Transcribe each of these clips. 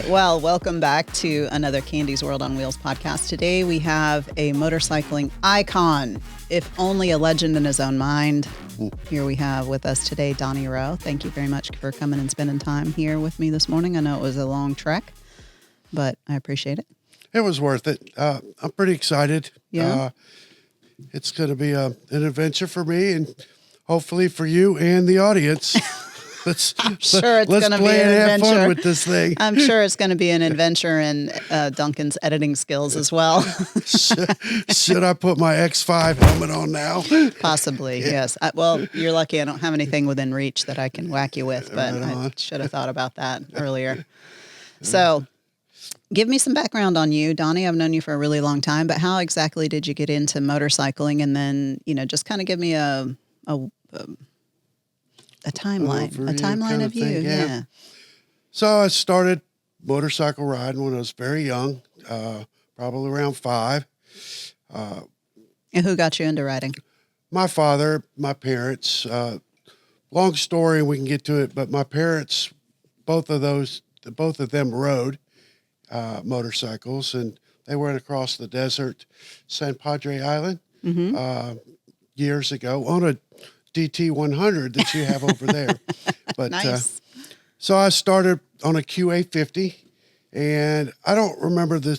right. Well, welcome back to another Candy's World on Wheels podcast. Today we have a motorcycling icon, if only a legend in his own mind. Here we have with us today Donnie Rowe. Thank you very much for coming and spending time here with me this morning. I know it was a long trek, but I appreciate it. It was worth it. I'm pretty excited. Yeah. It's going to be an adventure for me and hopefully for you and the audience. Let's going to be an have adventure. fun with this thing. I'm sure it's going to be an adventure in Duncan's editing skills as well. Should I put my X5 helmet on now? Possibly, yes. Well, you're lucky I don't have anything within reach that I can whack you with, but I should have thought about that earlier. So, give me some background on you, Donnie. I've known you for a really long time, but how exactly did you get into motorcycling? And then, just kind of give me a timeline of you. Yeah. So I started motorcycle riding when I was very young, probably around 5. And who got you into riding? My father, my parents. Long story, we can get to it, but my parents, both of them rode motorcycles, and they went across the desert, San Padre Island, years ago on a DT 100 that you have over there. But nice. So I started on a QA50, and I don't remember the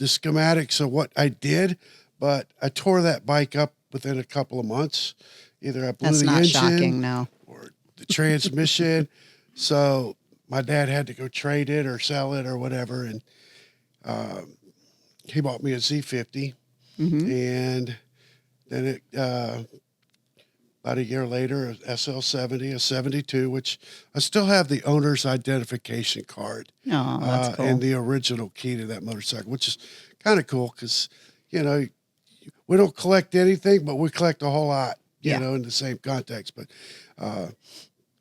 schematics of what I did, but I tore that bike up within a couple of months. Either I blew That's the not engine shocking, no. or the transmission. So my dad had to go trade it or sell it or whatever, and he bought me a Z50, and then it about a year later, a SL70, a 72, which I still have the owner's identification card. Oh, that's cool. And the original key to that motorcycle, which is kind of cool because, we don't collect anything, but we collect a whole lot, you know, in the same context. But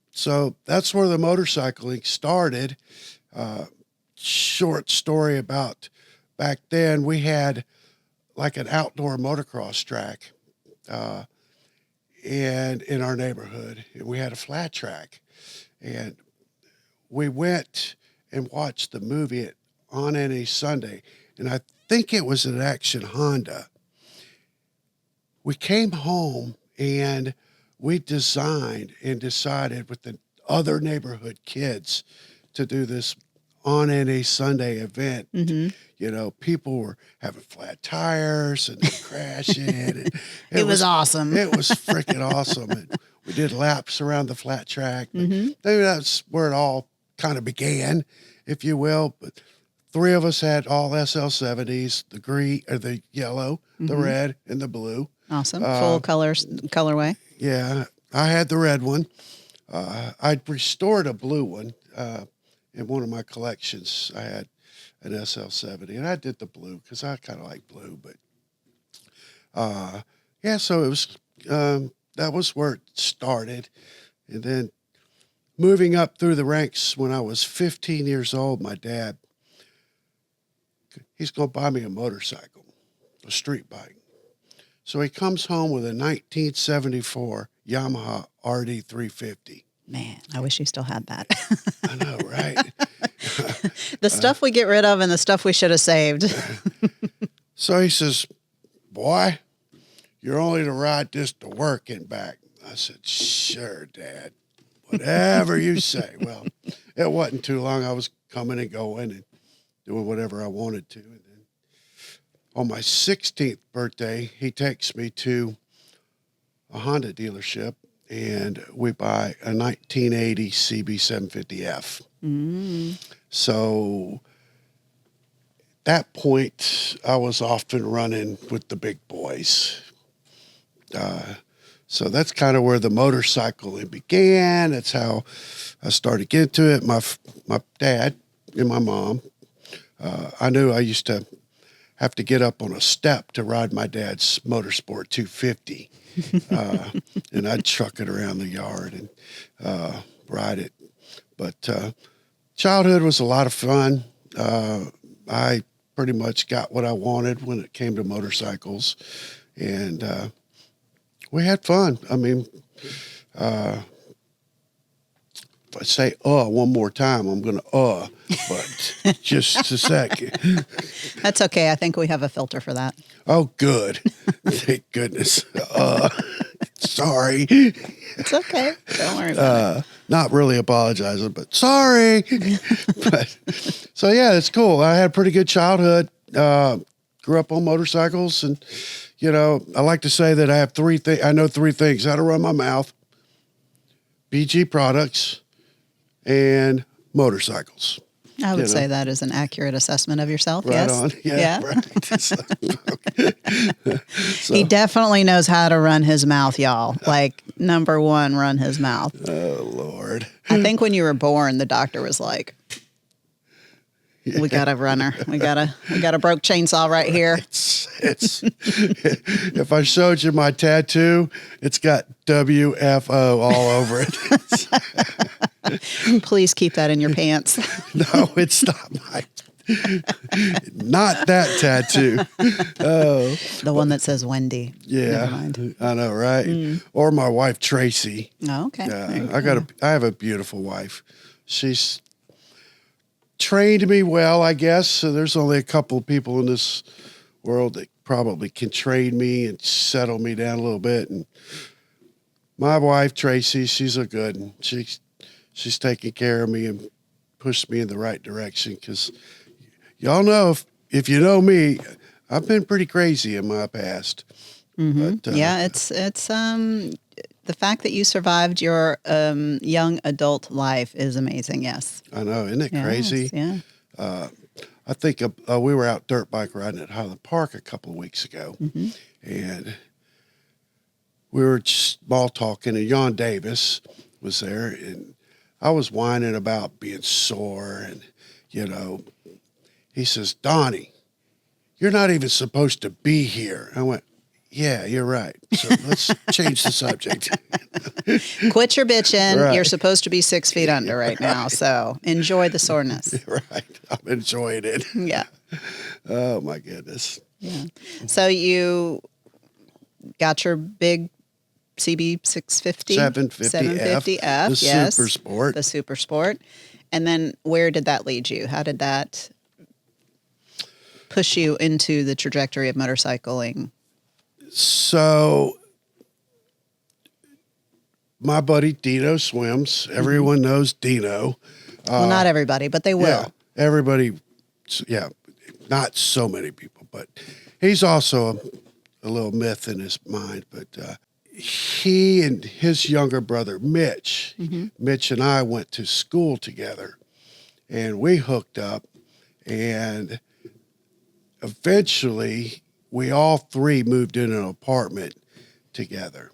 so that's where the motorcycling started. Short story about back then, we had like an outdoor motocross track. And in our neighborhood, and we had a flat track, and we went and watched the movie on any Sunday, and I think it was an Action Honda. We came home and we designed and decided with the other neighborhood kids to do this on any Sunday event. People were having flat tires and crashing. And it was awesome. It was freaking awesome. And we did laps around the flat track. Maybe that's where it all kind of began, if you will. But 3 of us had all SL70s, the green or the yellow, the red, and the blue. Awesome. Full colorway. Yeah. I had the red one. I'd restored a blue one. In one of my collections, I had an SL70, and I did the blue because I kind of like blue. But so it was that was where it started, and then moving up through the ranks. When I was 15 years old, my dad, he's going to buy me a motorcycle, a street bike. So he comes home with a 1974 Yamaha RD350. Man, I wish you still had that. I know, right? The stuff we get rid of and the stuff we should have saved. So he says, "Boy, you're only to ride this to work and back." I said, "Sure, Dad. Whatever you say." Well, it wasn't too long. I was coming and going and doing whatever I wanted to. And then on my 16th birthday, he takes me to a Honda dealership, and we buy a 1980 CB750F. So at that point, I was often running with the big boys. So that's kind of where the motorcycling began. That's how I started getting to it. My dad and my mom, I knew I used to have to get up on a step to ride my dad's Motorsport 250. And I'd truck it around the yard and ride it. But childhood was a lot of fun. I pretty much got what I wanted when it came to motorcycles. And we had fun. I mean, the if I say one more time, I'm going to but just a second. That's okay. I think we have a filter for that. Oh, good. Thank goodness. Sorry. It's okay. Don't worry about it. Not really apologizing, but sorry. But so yeah, it's cool. I had a pretty good childhood. Grew up on motorcycles, and I like to say that I have three things. I know three things: how to run my mouth, BG products, and motorcycles. I would say that is an accurate assessment of yourself. Right yes. on. Yeah. Right. So, he definitely knows how to run his mouth, y'all. Like, number one, run his mouth. Oh, Lord. I think when you were born, the doctor was like, we got a runner. We got a broke chainsaw right here. It's if I showed you my tattoo, it's got WFO all over it. Please keep that in your pants. No, it's not not that tattoo. Oh, the one that says Wendy. Yeah, never mind. I know, right? Or my wife Tracy. Oh, okay. I have a beautiful wife. She's trained me well, I guess. So there's only a couple of people in this world that probably can train me and settle me down a little bit. And my wife Tracy, she's a good one. She's taking care of me and pushed me in the right direction, because y'all know, if you know me, I've been pretty crazy in my past. Mm-hmm. But, it's the fact that you survived your young adult life is amazing. Yes, I know, isn't it crazy? Yeah. I think we were out dirt bike riding at Highland Park a couple of weeks ago, and we were just small talking, and Jan Davis was there, and I was whining about being sore, and he says, "Donnie, you're not even supposed to be here." I went, "Yeah, you're right. So let's change the subject." Quit your bitching. Right. You're supposed to be 6 feet under right now, so enjoy the soreness. Right, I'm enjoying it. Yeah. Oh my goodness. Yeah. So you got your big CB 650? 750F, the yes. Super Sport. The Super Sport. And then where did that lead you? How did that push you into the trajectory of motorcycling? So my buddy Dino swims. Everyone knows Dino. Well, not everybody, but they will. Yeah, everybody. Yeah, not so many people, but he's also a little myth in his mind. But he and his younger brother, Mitch, Mitch and I went to school together, and we hooked up, and eventually we all three moved in an apartment together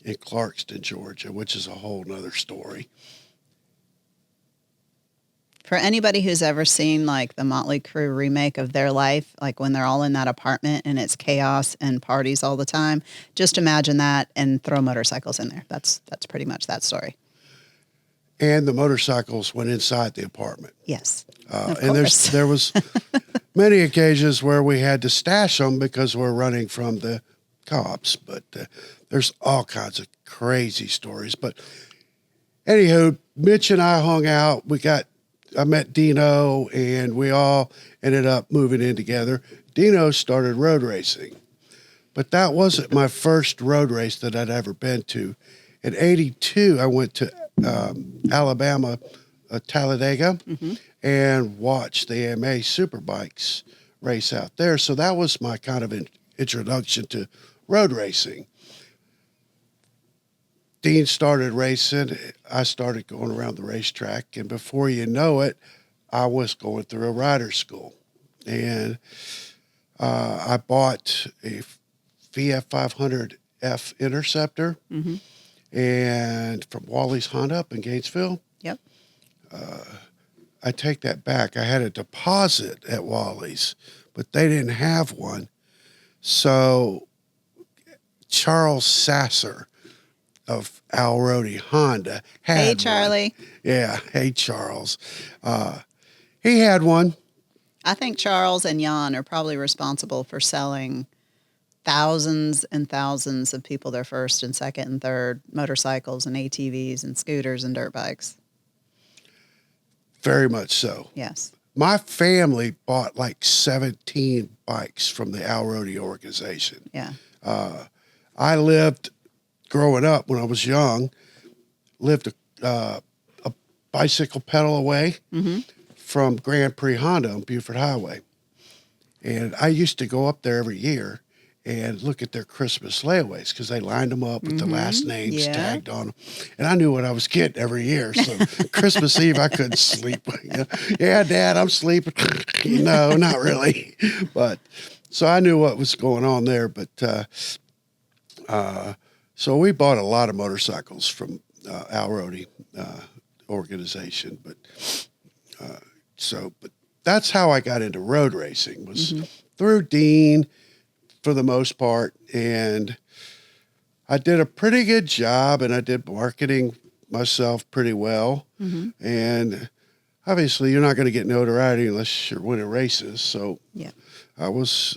in Clarkston, Georgia, which is a whole nother story. For anybody who's ever seen like the Motley Crue remake of their life, like when they're all in that apartment and it's chaos and parties all the time, just imagine that and throw motorcycles in there. That's pretty much that story. And the motorcycles went inside the apartment. Yes. And there was many occasions where we had to stash them because we're running from the cops. But there's all kinds of crazy stories. But anywho, Mitch and I hung out. I met Dino, and we all ended up moving in together. Dino started road racing, but that wasn't my first road race that I'd ever been to. In '82, I went to Alabama, Talladega, and watched the AMA Superbikes race out there. So that was my kind of introduction to road racing. Dean started racing. I started going around the racetrack, and before you know it, I was going through a rider school. And I bought a VF 500F Interceptor, and from Wally's Honda up in Gainesville. Yep. I take that back. I had a deposit at Wally's, but they didn't have one. So Charles Sasser of Alrody Honda had Hey, one. Charlie. Yeah. Hey, Charles. He had one. I think Charles and Jan are probably responsible for selling thousands and thousands of people their first and second and third motorcycles and ATVs and scooters and dirt bikes. Very much so. Yes. My family bought like 17 bikes from the Alrody organization. Yeah. I lived, growing up when I was young, lived a bicycle pedal away from Grand Prix Honda on Buford Highway. And I used to go up there every year and look at their Christmas layaways because they lined them up with the last names tagged on them. And I knew what I was getting every year. So Christmas Eve, I couldn't sleep. Yeah, Dad, I'm sleeping. No, not really. But so I knew what was going on there. But so we bought a lot of motorcycles from Alrody organization. But that's how I got into road racing, was through Dean, for the most part, and I did a pretty good job, and I did marketing myself pretty well. And obviously, you're not going to get notoriety unless you're winning races. So I was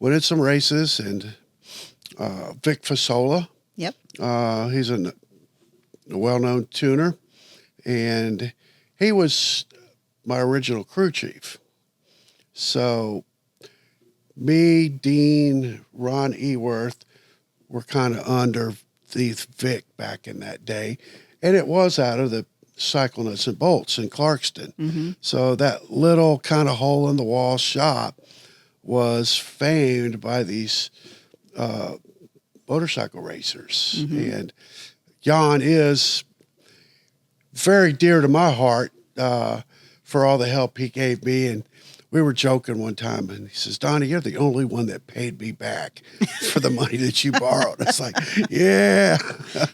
winning some races, and Vic Fasola, he's a well-known tuner, and he was my original crew chief. So me, Dean, Ron Eworth were kind of under the Vic back in that day. And it was out of the Cycle Nuts and Bolts in Clarkston. So that little kind of hole in the wall shop was famed by these motorcycle racers. And Jan is very dear to my heart for all the help he gave me. And we were joking one time, and he says, Donnie, you're the only one that paid me back for the money that you borrowed. It's like, yeah.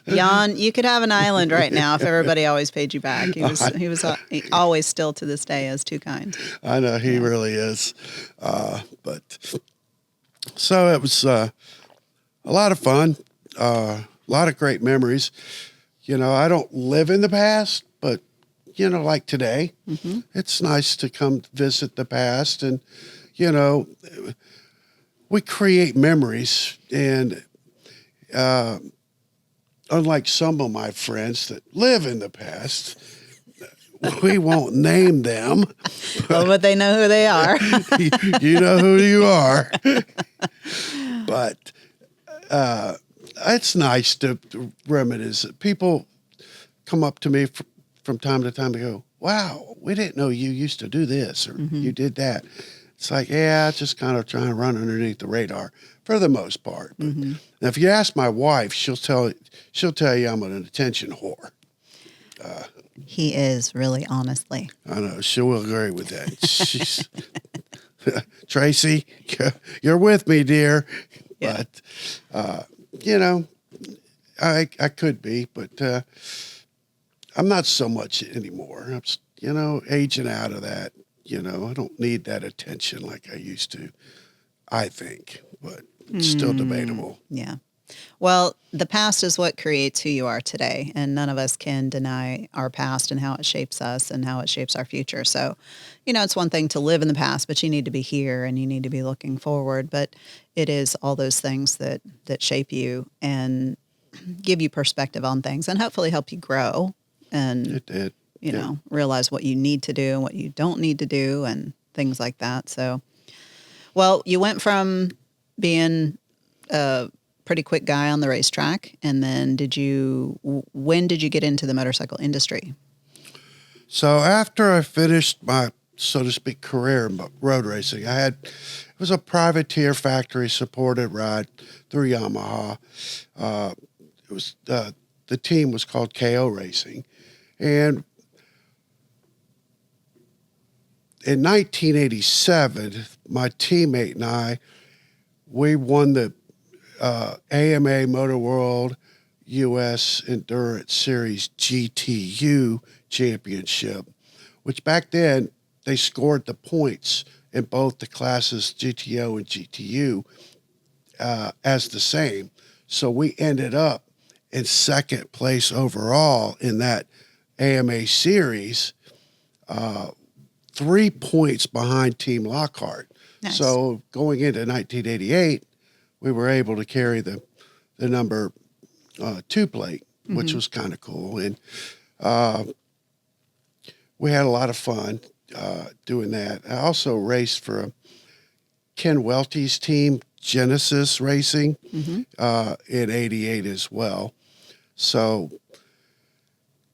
Jan, you could have an island right now if everybody always paid you back. He was always, still to this day, is too kind. I know, he really is. But so it was a lot of fun, a lot of great memories. You know, I don't live in the past, but you know, like today, it's nice to come visit the past, and, you know, we create memories. And unlike some of my friends that live in the past, we won't name them. But they know who they are. You know who you are. But it's nice to reminisce. People come up to me from time to time, and go, wow, we didn't know you used to do this, or you did that. It's like, yeah, just kind of trying to run underneath the radar for the most part. But now if you ask my wife, she'll tell you I'm an attention whore. He is, really, honestly. I know, she will agree with that. She's Tracy, you're with me, dear. Yeah. But you know, I could be, but I'm not so much anymore. I'm, you know, aging out of that. You know, I don't need that attention like I used to, I think, but it's still debatable. Yeah. Well, the past is what creates who you are today, and none of us can deny our past and how it shapes us and how it shapes our future. So, you know, it's one thing to live in the past, but you need to be here and you need to be looking forward. But it is all those things that shape you and give you perspective on things and hopefully help you grow. And, you know, realize what you need to do and what you don't need to do and things like that. So, well, you went from being a pretty quick guy on the racetrack, and then when did you get into the motorcycle industry? So after I finished my, so to speak, career in road racing, it was a privateer factory supported ride through Yamaha. It was, the team was called KO Racing. And in 1987, my teammate and I, we won the AMA Motor World U.S. Endurance Series GTU Championship, which back then they scored the points in both the classes GTO and GTU as the same. So we ended up in second place overall in that AMA series, 3 points behind Team Lockhart. Nice. So going into 1988, we were able to carry the number 2 plate, which was kind of cool. And we had a lot of fun doing that. I also raced for Ken Welty's team, Genesis Racing, in '88 as well. So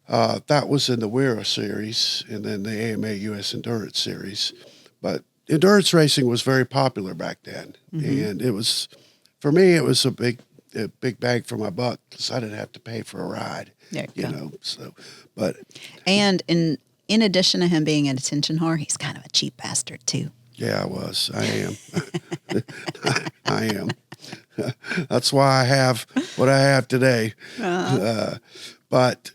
that was in the WERA series and then the AMA US Endurance Series. But endurance racing was very popular back then. And it was, for me, it was a big bang for my buck because I didn't have to pay for a ride, you know. So, but. And in addition to him being an attention whore, he's kind of a cheap bastard too. Yeah, I was. I am. I am. That's why I have what I have today. But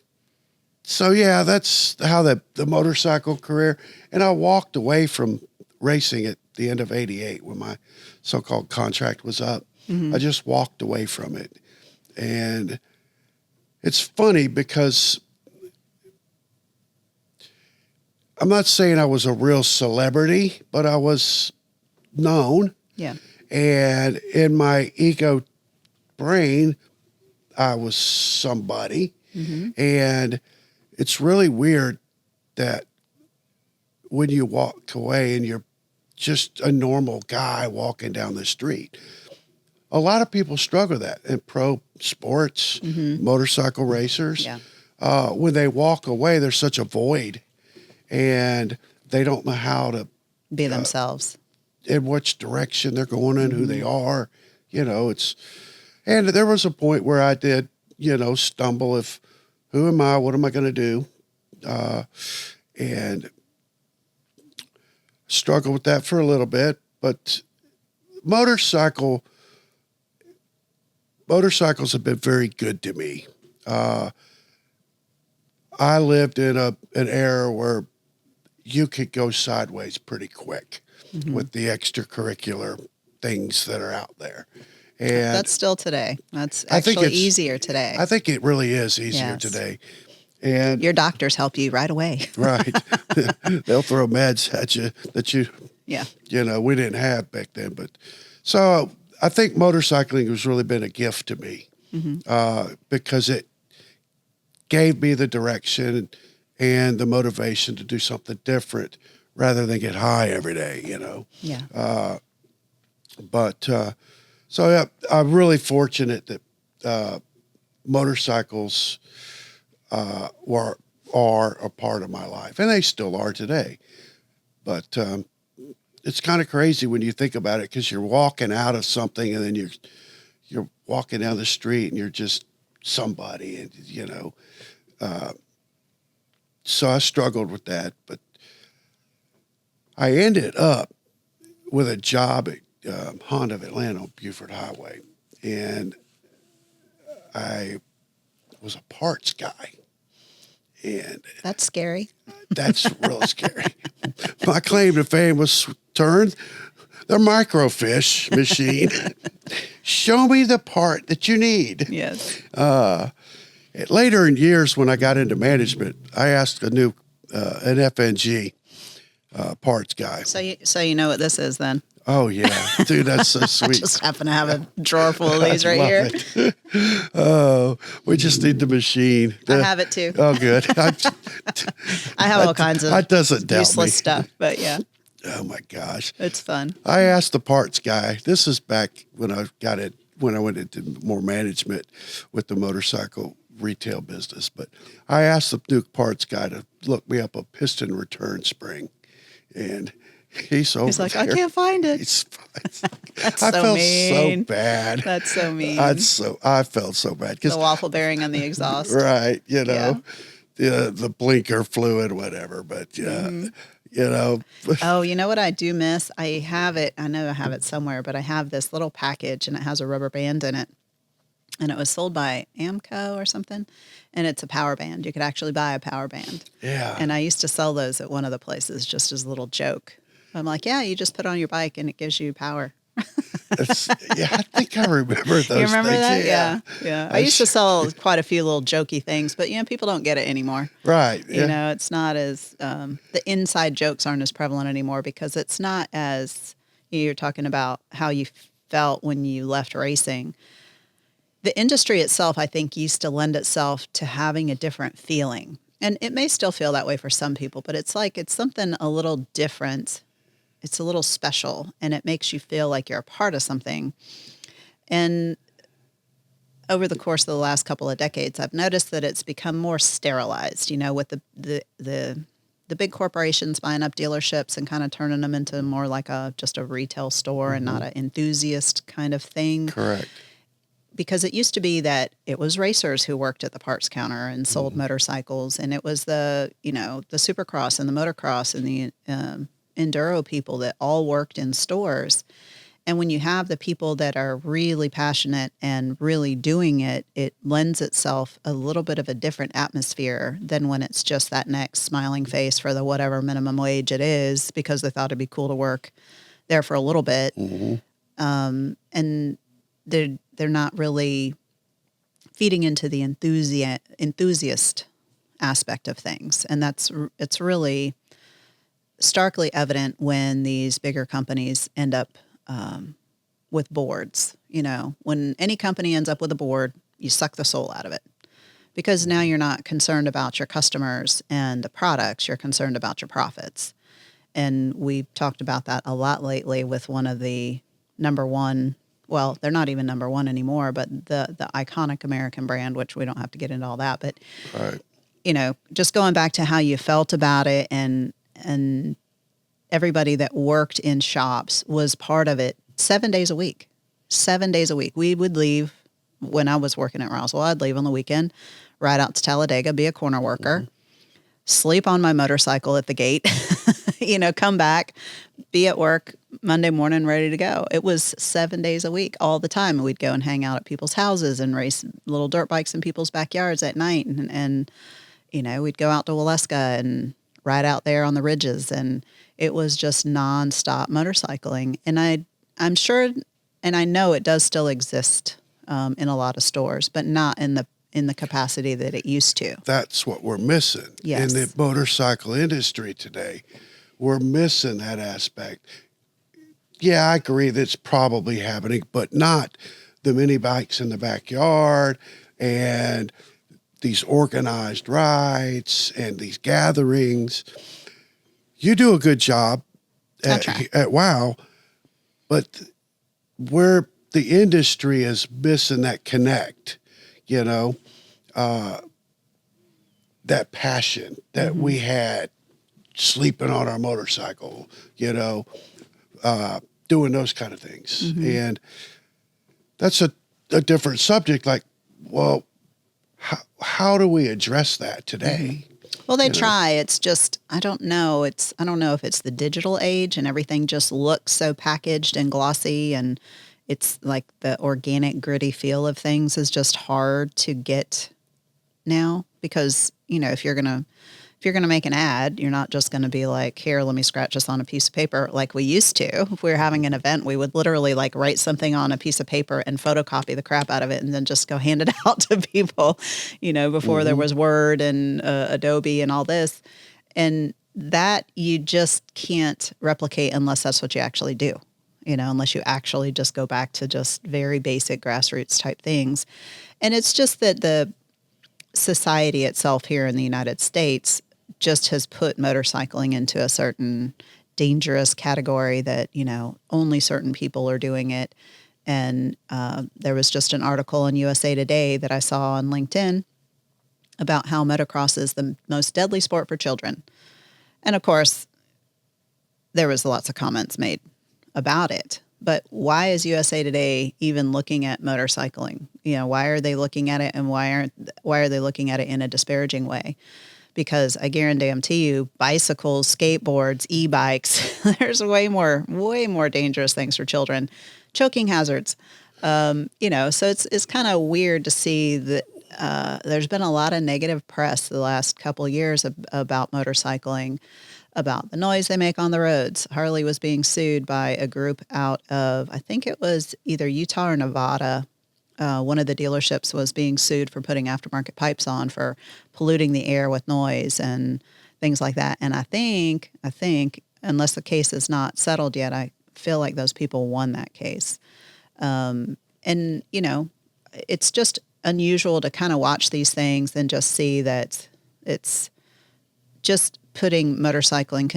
so, yeah, that's how the motorcycle career. And I walked away from racing at the end of '88 when my so-called contract was up. I just walked away from it. And it's funny because I'm not saying I was a real celebrity, but I was known. Yeah. And in my ego brain, I was somebody. And it's really weird that when you walk away and you're just a normal guy walking down the street, a lot of people struggle with that in pro sports, motorcycle racers. Yeah. When they walk away, there's such a void. And they don't know how to be themselves, in which direction they're going and who they are. You know, and there was a point where I did, you know, stumble who am I? What am I going to do? And struggled with that for a little bit, but motorcycles have been very good to me. I lived in an era where you could go sideways pretty quick with the extracurricular things that are out there. And that's still today. That's actually easier today. I think it really is easier today. And your doctors help you right away. Right. They'll throw meds at you that you know, we didn't have back then. But so I think motorcycling has really been a gift to me because it gave me the direction and the motivation to do something different rather than get high every day, you know. Yeah. So yeah, I'm really fortunate that motorcycles are a part of my life, and they still are today. But it's kind of crazy when you think about it because you're walking out of something and then you're walking down the street and you're just somebody, and you know. So I struggled with that, but I ended up with a job at Honda of Atlanta on Buford Highway, and I was a parts guy. And that's scary. That's real scary. My claim to fame was turned the microfiche machine. Show me the part that you need. Yes. Later in years, when I got into management, I asked an FNG parts guy. So you know what this is then? Oh yeah, dude, that's so sweet. I just happen to have a drawer full of these right here. Oh, we just need the machine. I have it too. Oh, good. I have all kinds of that doesn't doubt useless me. stuff, but yeah. Oh my gosh, it's fun. I asked the parts guy. This is back when I went into more management with the motorcycle retail business. But I asked the new parts guy to look me up a piston return spring, and he's like, there. I can't find it. I felt so bad. That's so mean. I felt so bad because the waffle bearing on the exhaust, right? You know, the blinker fluid, whatever. But you know. Oh, you know what I do miss? I have it. I know I have it somewhere, but I have this little package, and it has a rubber band in it. And it was sold by Amco or something, and it's a power band. You could actually buy a power band. Yeah. And I used to sell those at one of the places just as a little joke. I'm like, yeah, you just put it on your bike and it gives you power. Yeah, I think I remember those. You remember things. that? Yeah. I used to sell quite a few little jokey things, but people don't get it anymore. Right. You know, it's not as the inside jokes aren't as prevalent anymore because it's not as you're talking about how you felt when you left racing. The industry itself, I think, used to lend itself to having a different feeling. And it may still feel that way for some people, but it's like it's something a little different. It's a little special, and it makes you feel like you're a part of something. And over the course of the last couple of decades, I've noticed that it's become more sterilized, with the big corporations buying up dealerships and kind of turning them into more like just a retail store and not an enthusiast kind of thing. Correct. Because it used to be that it was racers who worked at the parts counter and sold motorcycles, and it was the supercross and the motocross and the enduro people that all worked in stores. And when you have the people that are really passionate and really doing it, it lends itself a little bit of a different atmosphere than when it's just that next smiling face for the whatever minimum wage it is because they thought it'd be cool to work there for a little bit. And they're not really feeding into the enthusiast aspect of things. And it's really starkly evident when these bigger companies end up with boards. When any company ends up with a board, you suck the soul out of it because now you're not concerned about your customers and the products. You're concerned about your profits. And we've talked about that a lot lately with one of the number one, well, they're not even number one anymore, but the iconic American brand, which we don't have to get into all that, but right. Just going back to how you felt about it and everybody that worked in shops was part of it 7 days a week. 7 days a week. We would leave when I was working at Roswell. I'd leave on the weekend, ride out to Talladega, be a corner worker, sleep on my motorcycle at the gate, come back, be at work Monday morning, ready to go. It was 7 days a week, all the time. We'd go and hang out at people's houses and race little dirt bikes in people's backyards at night. And we'd go out to Waleska and ride out there on the ridges. And it was just nonstop motorcycling. And I'm sure, and I know it does still exist in a lot of stores, but not in the capacity that it used to. That's what we're missing in the motorcycle industry today. We're missing that aspect. Yeah, I agree that it's probably happening, but not the mini bikes in the backyard and these organized rides and these gatherings. You do a good job at WOW, but where the industry is missing that connect, that passion that we had sleeping on our motorcycle, doing those kind of things. And that's a different subject. Like, well, how do we address that today? Well, they try. It's just, I don't know. I don't know if it's the digital age and everything just looks so packaged and glossy, and it's like the organic, gritty feel of things is just hard to get now because, if you're going to make an ad, you're not just going to be like, here, let me scratch this on a piece of paper like we used to. If we were having an event, we would literally like write something on a piece of paper and photocopy the crap out of it and then just go hand it out to people, before there was Word and Adobe and all this. And that you just can't replicate unless that's what you actually do, unless you actually just go back to just very basic grassroots type things. And it's just that the society itself here in the United States just has put motorcycling into a certain dangerous category that, only certain people are doing it. And there was just an article in USA Today that I saw on LinkedIn about how motocross is the most deadly sport for children. And of course, there was lots of comments made about it. But why is USA Today even looking at motorcycling? Why are they looking at it, and why are they looking at it in a disparaging way? Because I guarantee you, bicycles, skateboards, e-bikes, there's way more dangerous things for children. Choking hazards, so it's kind of weird to see that there's been a lot of negative press the last couple of years about motorcycling, about the noise they make on the roads. Harley was being sued by a group out of, I think it was either Utah or Nevada. One of the dealerships was being sued for putting aftermarket pipes on for polluting the air with noise and things like that. And I think, unless the case is not settled yet, I feel like those people won that case. And, it's just unusual to kind of watch these things and just see that it's just putting motorcycling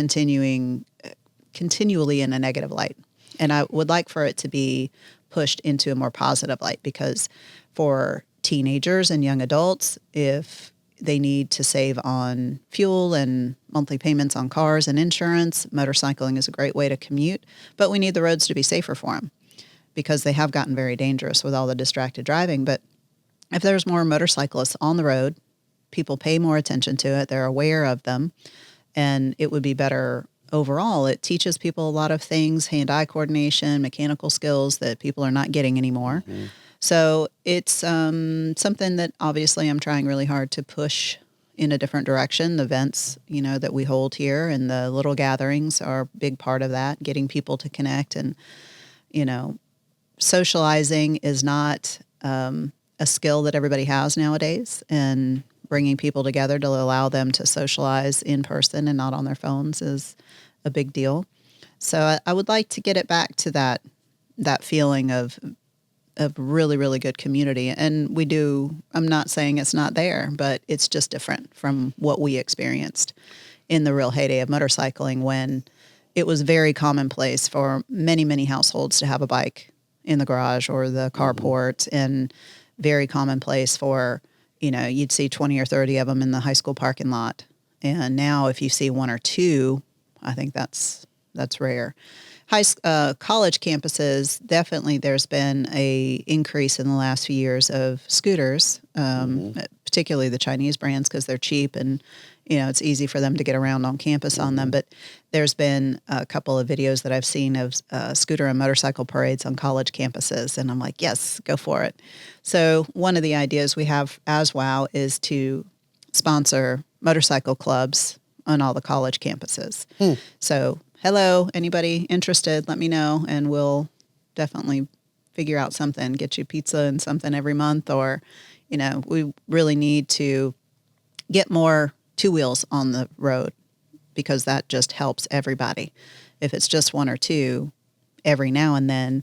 continually in a negative light. And I would like for it to be pushed into a more positive light, because for teenagers and young adults, if they need to save on fuel and monthly payments on cars and insurance, motorcycling is a great way to commute. But we need the roads to be safer for them, because they have gotten very dangerous with all the distracted driving. But if there's more motorcyclists on the road, people pay more attention to it, they're aware of them, and it would be better overall. It teaches people a lot of things, hand-eye coordination, mechanical skills that people are not getting anymore. Mm-hmm. So it's something that obviously I'm trying really hard to push in a different direction. The events, that we hold here and the little gatherings are a big part of that, getting people to connect. And, socializing is not a skill that everybody has nowadays, and bringing people together to allow them to socialize in person and not on their phones is a big deal. So I would like to get it back to that feeling of really, really good community. And we do, I'm not saying it's not there, but it's just different from what we experienced in the real heyday of motorcycling, when it was very commonplace for many, many households to have a bike in the garage or the carport, and very commonplace for, you'd see 20 or 30 of them in the high school parking lot. And now if you see one or two, I think that's rare. College campuses, definitely there's been a increase in the last few years of scooters, particularly the Chinese brands, because they're cheap and, it's easy for them to get around on campus on them. But there's been a couple of videos that I've seen of scooter and motorcycle parades on college campuses. And I'm like, yes, go for it. So one of the ideas we have as WOW is to sponsor motorcycle clubs on all the college campuses. So hello, anybody interested, let me know, and we'll definitely figure out something, get you pizza and something every month. Or, we really need to get more two wheels on the road, because that just helps everybody. If it's just one or two every now and then,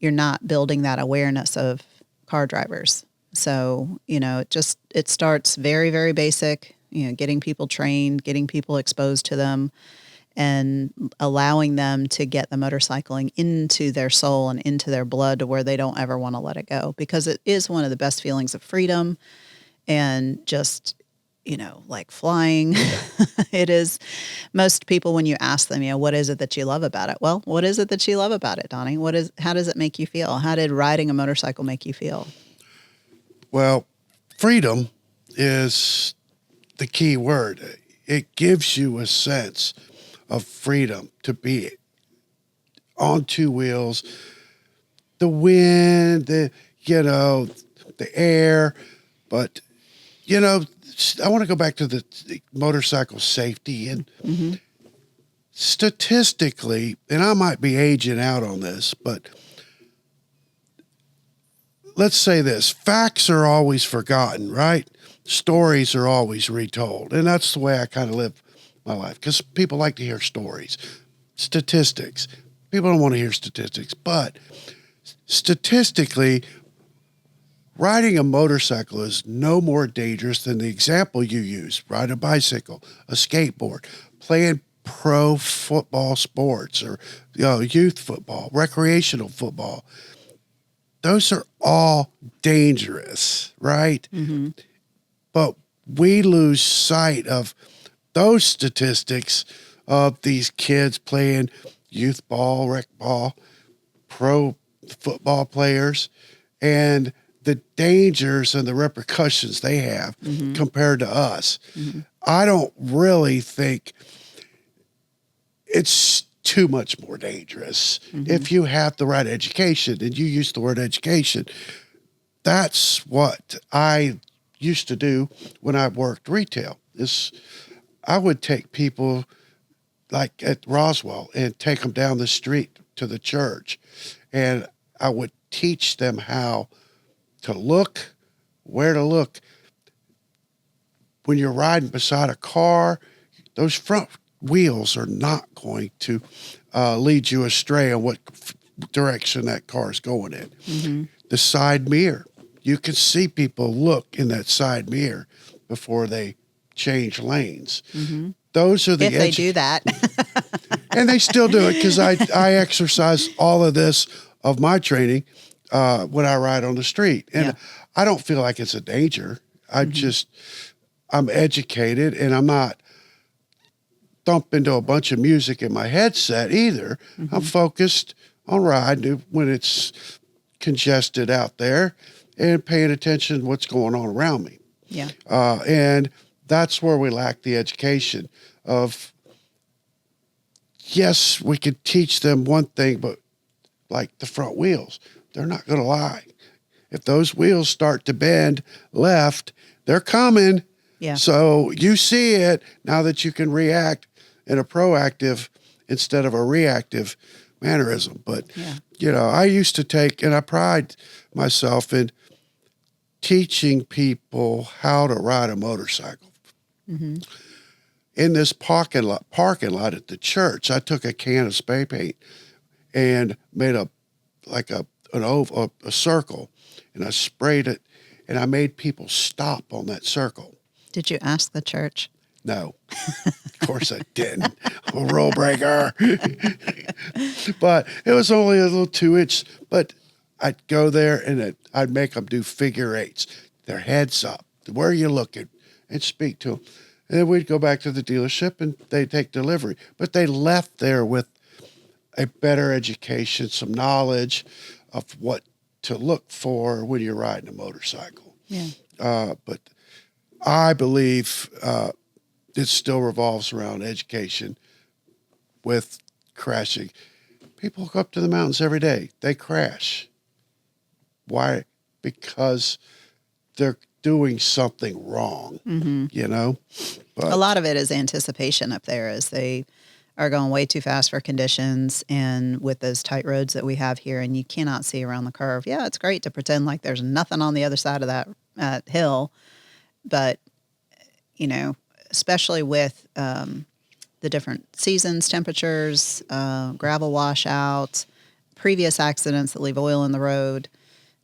you're not building that awareness of car drivers. So, it starts very, very basic, getting people trained, getting people exposed to them, and allowing them to get the motorcycling into their soul and into their blood to where they don't ever want to let it go, because it is one of the best feelings of freedom and just, like flying. It is. Most people, when you ask them, what is it that you love about it? Well, what is it that you love about it, Donnie? How does it make you feel? How did riding a motorcycle make you feel? Well, freedom is the key word. It gives you a sense of freedom to be on two wheels, the wind, the air. But, I want to go back to the motorcycle safety. And statistically, and I might be aging out on this, but let's say this: facts are always forgotten, right? Stories are always retold. And that's the way I kind of live my life, because people like to hear stories. Statistics. People don't want to hear statistics, but statistically, riding a motorcycle is no more dangerous than the example you use: ride a bicycle, a skateboard, playing pro football sports, or youth football, recreational football. Those are all dangerous, right? Mm-hmm. But we lose sight of those statistics of these kids playing youth ball, rec ball, pro football players, and the dangers and the repercussions they have compared to us. I don't really think it's too much more dangerous if you have the right education. And you use the word education. That's what I used to do when I worked retail. I would take people like at Roswell and take them down the street to the church, and I would teach them how to look, where to look. When you're riding beside a car, those front wheels are not going to lead you astray on what direction that car's going in. The side mirror. You can see people look in that side mirror before they change lanes. Those are the if they do that. And they still do it because I exercise all of this of my training when I ride on the street. And I don't feel like it's a danger. I'm educated, and I'm not thumping to a bunch of music in my headset either. I'm focused on riding when it's congested out there and paying attention to what's going on around me. Yeah. And that's where we lack the education of, yes, we could teach them one thing, but like the front wheels, they're not going to lie. If those wheels start to bend left, they're coming. Yeah. So you see it now that you can react in a proactive instead of a reactive mannerism. But, I used to take, and I pride myself in teaching people how to ride a motorcycle. In this parking lot at the church, I took a can of spray paint and made a circle, and I sprayed it, and I made people stop on that circle. Did you ask the church? No, of course I didn't. I'm a rule breaker. But it was only a little 2-inch, but I'd go there and I'd make them do figure eights, their heads up, where are you looking, and speak to them. And then we'd go back to the dealership and they'd take delivery. But they left there with a better education, some knowledge of what to look for when you're riding a motorcycle. Yeah. But I believe it still revolves around education with crashing. People go up to the mountains every day. They crash. Why? Because they're doing something wrong, But a lot of it is anticipation up there as they are going way too fast for conditions and with those tight roads that we have here and you cannot see around the curve. Yeah, it's great to pretend like there's nothing on the other side of that hill. But, especially with the different seasons, temperatures, gravel washout, previous accidents that leave oil in the road,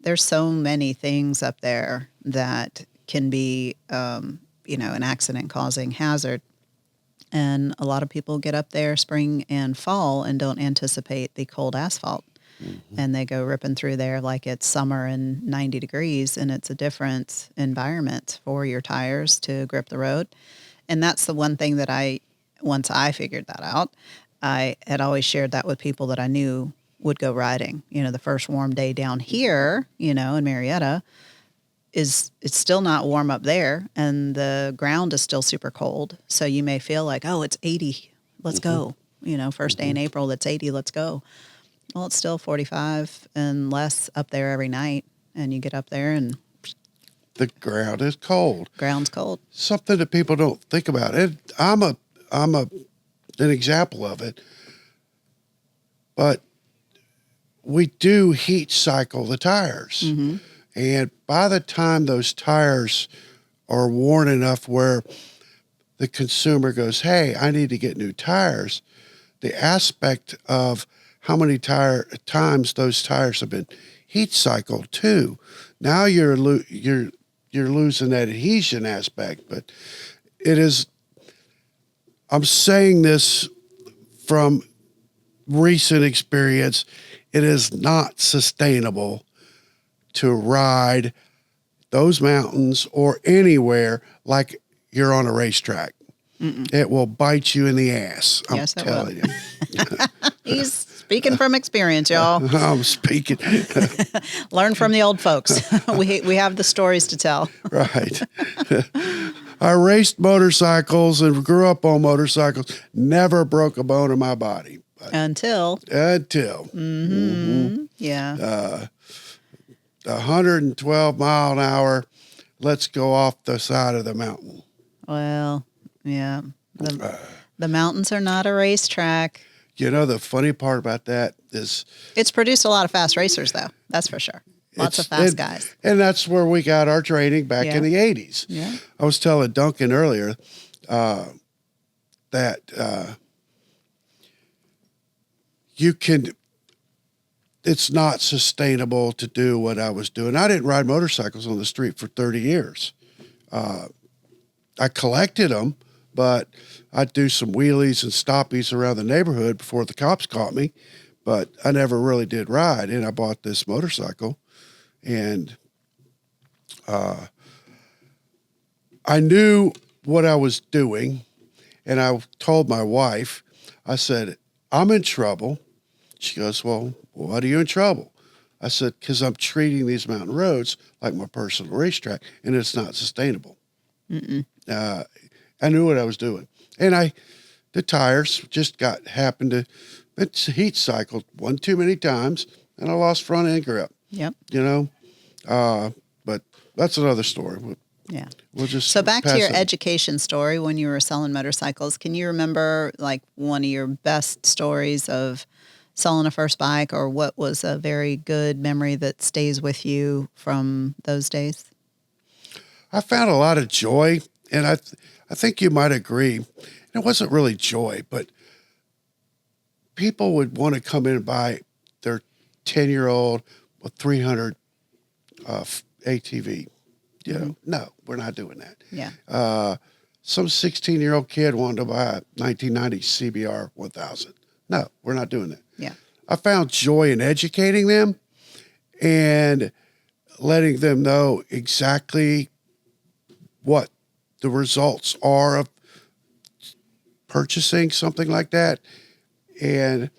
there's so many things up there that can be, an accident-causing hazard. And a lot of people get up there spring and fall and don't anticipate the cold asphalt. And they go ripping through there like it's summer and 90 degrees, and it's a different environment for your tires to grip the road. And that's the one thing that once I figured that out, I had always shared that with people that I knew would go riding. The first warm day down here, in Marietta, it's still not warm up there, and the ground is still super cold. So you may feel like, oh, it's 80, let's go. First day in April, it's 80, let's go. Well, it's still 45 and less up there every night, and you get up there and the ground is cold. Ground's cold. Something that people don't think about. I'm an example of it, but we do heat cycle the tires, and by the time those tires are worn enough where the consumer goes, "Hey, I need to get new tires," the aspect of how many times those tires have been heat cycled too. Now you're losing that adhesion aspect, but it is. I'm saying this from recent experience. It is not sustainable to ride those mountains or anywhere like you're on a racetrack. It will bite you in the ass. I'm telling you. He's speaking from experience, y'all. I'm speaking. Learn from the old folks. We have the stories to tell. Right. I raced motorcycles and grew up on motorcycles. Never broke a bone in my body. Until. Yeah. 112 mile an hour. Let's go off the side of the mountain. Well, yeah. The mountains are not a racetrack. The funny part about that is... It's produced a lot of fast racers, though. That's for sure. Lots of fast guys. And that's where we got our training back in the 80s. Yeah. I was telling Duncan earlier that you can it's not sustainable to do what I was doing. I didn't ride motorcycles on the street for 30 years. I collected them, but I'd do some wheelies and stoppies around the neighborhood before the cops caught me. But I never really did ride. And I bought this motorcycle, and I knew what I was doing. And I told my wife, I said, I'm in trouble. She goes, well, what are you in trouble? I said, because I'm treating these mountain roads like my personal racetrack, and it's not sustainable. I knew what I was doing. And the tires just it's heat cycled one too many times, and I lost front end grip. Yep. But that's another story. Yeah. We'll just so back to your it. education story when you were selling motorcycles. Can you remember like one of your best stories of selling a first bike, or what was a very good memory that stays with you from those days? I found a lot of joy, and I think you might agree. It wasn't really joy, but people would want to come in and buy their 10-year-old with 300 ATV. No, we're not doing that. Yeah. Some 16-year-old kid wanted to buy a 1990 CBR 1000. No, we're not doing that. Yeah. I found joy in educating them and letting them know exactly what the results are of purchasing something like that. And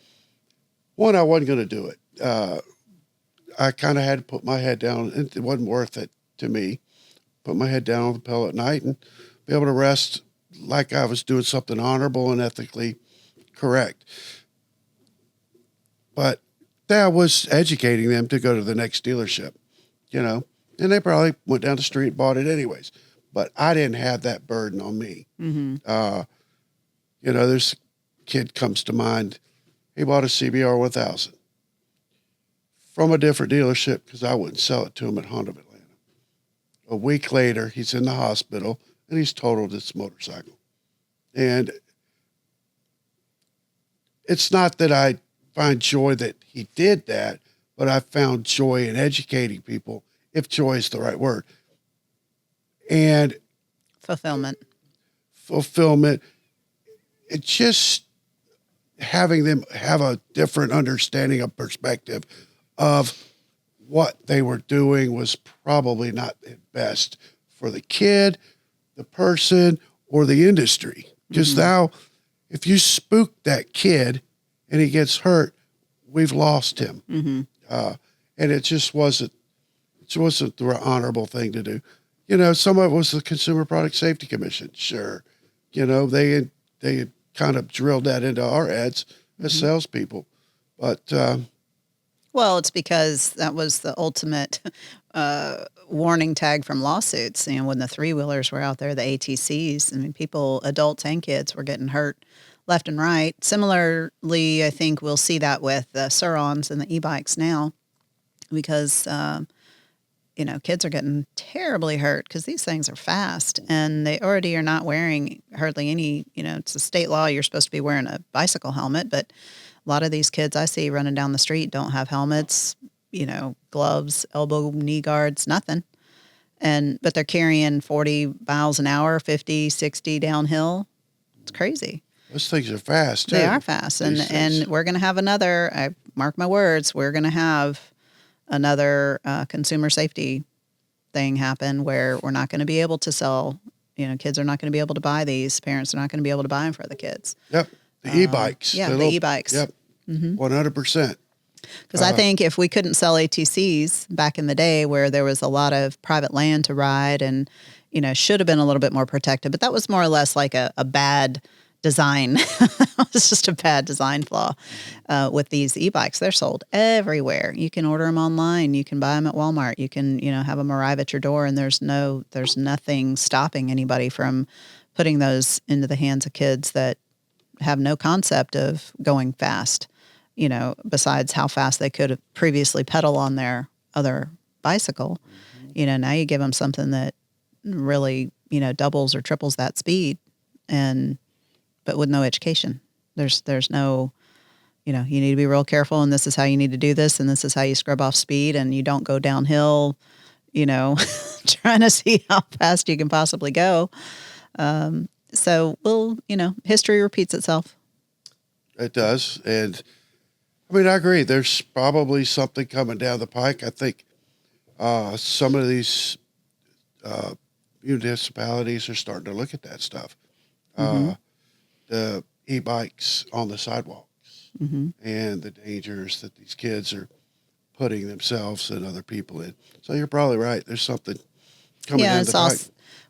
one, I wasn't going to do it. I kind of had to put my head down. It wasn't worth it to me. Put my head down on the pillow at night and be able to rest like I was doing something honorable and ethically correct. But that was educating them to go to the next dealership, and they probably went down the street and bought it anyways. But I didn't have that burden on me. Mm-hmm. There's a kid comes to mind. He bought a CBR 1000 from a different dealership because I wouldn't sell it to him at Honda of Atlanta. A week later, he's in the hospital and he's totaled his motorcycle. And it's not that I find joy that he did that, but I found joy in educating people, if joy is the right word. And fulfillment. It's just having them have a different understanding of perspective of what they were doing was probably not the best for the kid, the person, or the industry. Because now, if you spook that kid and he gets hurt, we've lost him. And it just wasn't the honorable thing to do. Some of it was the Consumer Product Safety Commission. Sure. They had kind of drilled that into our heads as salespeople. But, well, it's because that was the ultimate warning tag from lawsuits. When the three-wheelers were out there, the ATCs, I mean, people, adults and kids, were getting hurt left and right. Similarly, I think we'll see that with the Surons and the e-bikes now because, kids are getting terribly hurt because these things are fast and they already are not wearing hardly any, it's a state law. You're supposed to be wearing a bicycle helmet, but a lot of these kids I see running down the street don't have helmets, gloves, elbow, knee guards, nothing. But they're carrying 40 miles an hour, 50, 60 downhill. It's crazy. Those things are fast, too. They are fast. And we're going to have another, I mark my words, we're going to have another consumer safety thing happen where we're not going to be able to sell, kids are not going to be able to buy these. Parents are not going to be able to buy them for the kids. Yep. The e-bikes. Yeah, the e-bikes. Yep. 100%. Because I think if we couldn't sell ATCs back in the day where there was a lot of private land to ride and, should have been a little bit more protected, but that was more or less like a bad design. It's just a bad design flaw with these e-bikes. They're sold everywhere. You can order them online. You can buy them at Walmart. You can, have them arrive at your door, and there's nothing stopping anybody from putting those into the hands of kids that have no concept of going fast, besides how fast they could have previously pedal on their other bicycle. Now you give them something that really, doubles or triples that speed but with no education. There's no, you know, you need to be real careful, and this is how you need to do this, and this is how you scrub off speed, and you don't go downhill, you know, trying to see how fast you can possibly go. So you know, history repeats itself. It does. And I mean, I agree. There's probably something coming down the pike. I think some of these municipalities are starting to look at that stuff. The e-bikes on the sidewalks and the dangers that these kids are putting themselves and other people in. So you're probably right. There's something coming down the pike.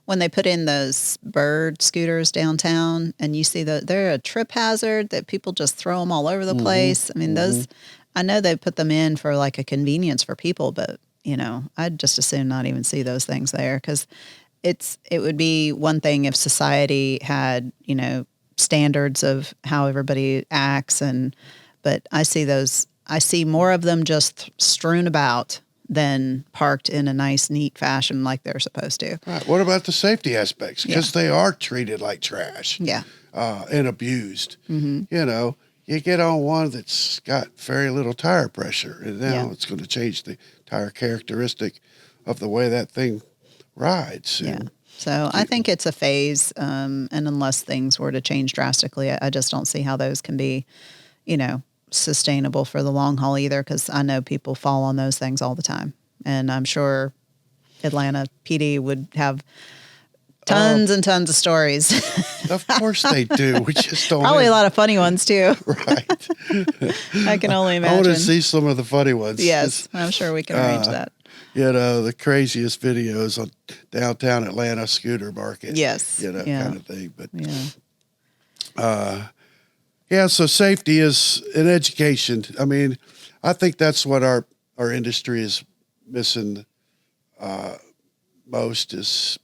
When they put in those bird scooters downtown, and you see they're a trip hazard that people just throw them all over the place. I mean, those, I know they put them in for like a convenience for people, but you know, I'd just as soon not even see those things there, because it would be one thing if society had, you know, standards of how everybody acts, but I see more of them just strewn about than parked in a nice, neat fashion like they're supposed to. Right. What about the safety aspects? Because they are treated like trash. Yeah. And abused. You know, you get on one that's got very little tire pressure, and now it's going to change the entire characteristic of the way that thing rides. Yeah. So I think it's a phase, and unless things were to change drastically, I just don't see how those can be, you know, sustainable for the long haul either, because I know people fall on those things all the time, and I'm sure Atlanta PD would have tons and tons of stories. Of course they do. We just don't. Probably a lot of funny ones too. Right. I can only imagine. I want to see some of the funny ones. Yes, I'm sure we can arrange that. You know, the craziest videos on downtown Atlanta scooter market. Yes. You know, kind of thing. But yeah, so safety is an education. I mean, I think that's what our industry is missing most, is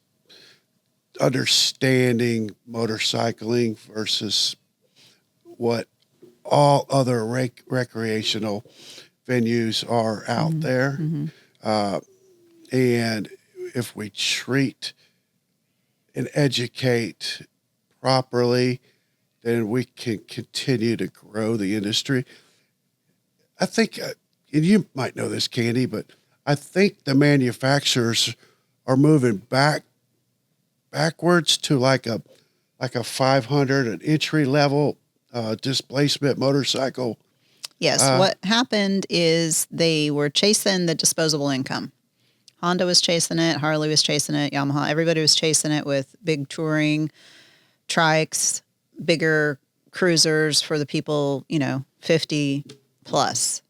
understanding motorcycling versus what all other recreational venues are out there. And if we treat and educate properly, then we can continue to grow the industry. I think, and you might know this, Candy, but I think the manufacturers are moving backwards to like a 500, an entry level displacement motorcycle. Yes. What happened is they were chasing the disposable income. Honda was chasing it. Harley was chasing it. Yamaha. Everybody was chasing it with big touring trikes, bigger cruisers for the people, you know, 50 plus.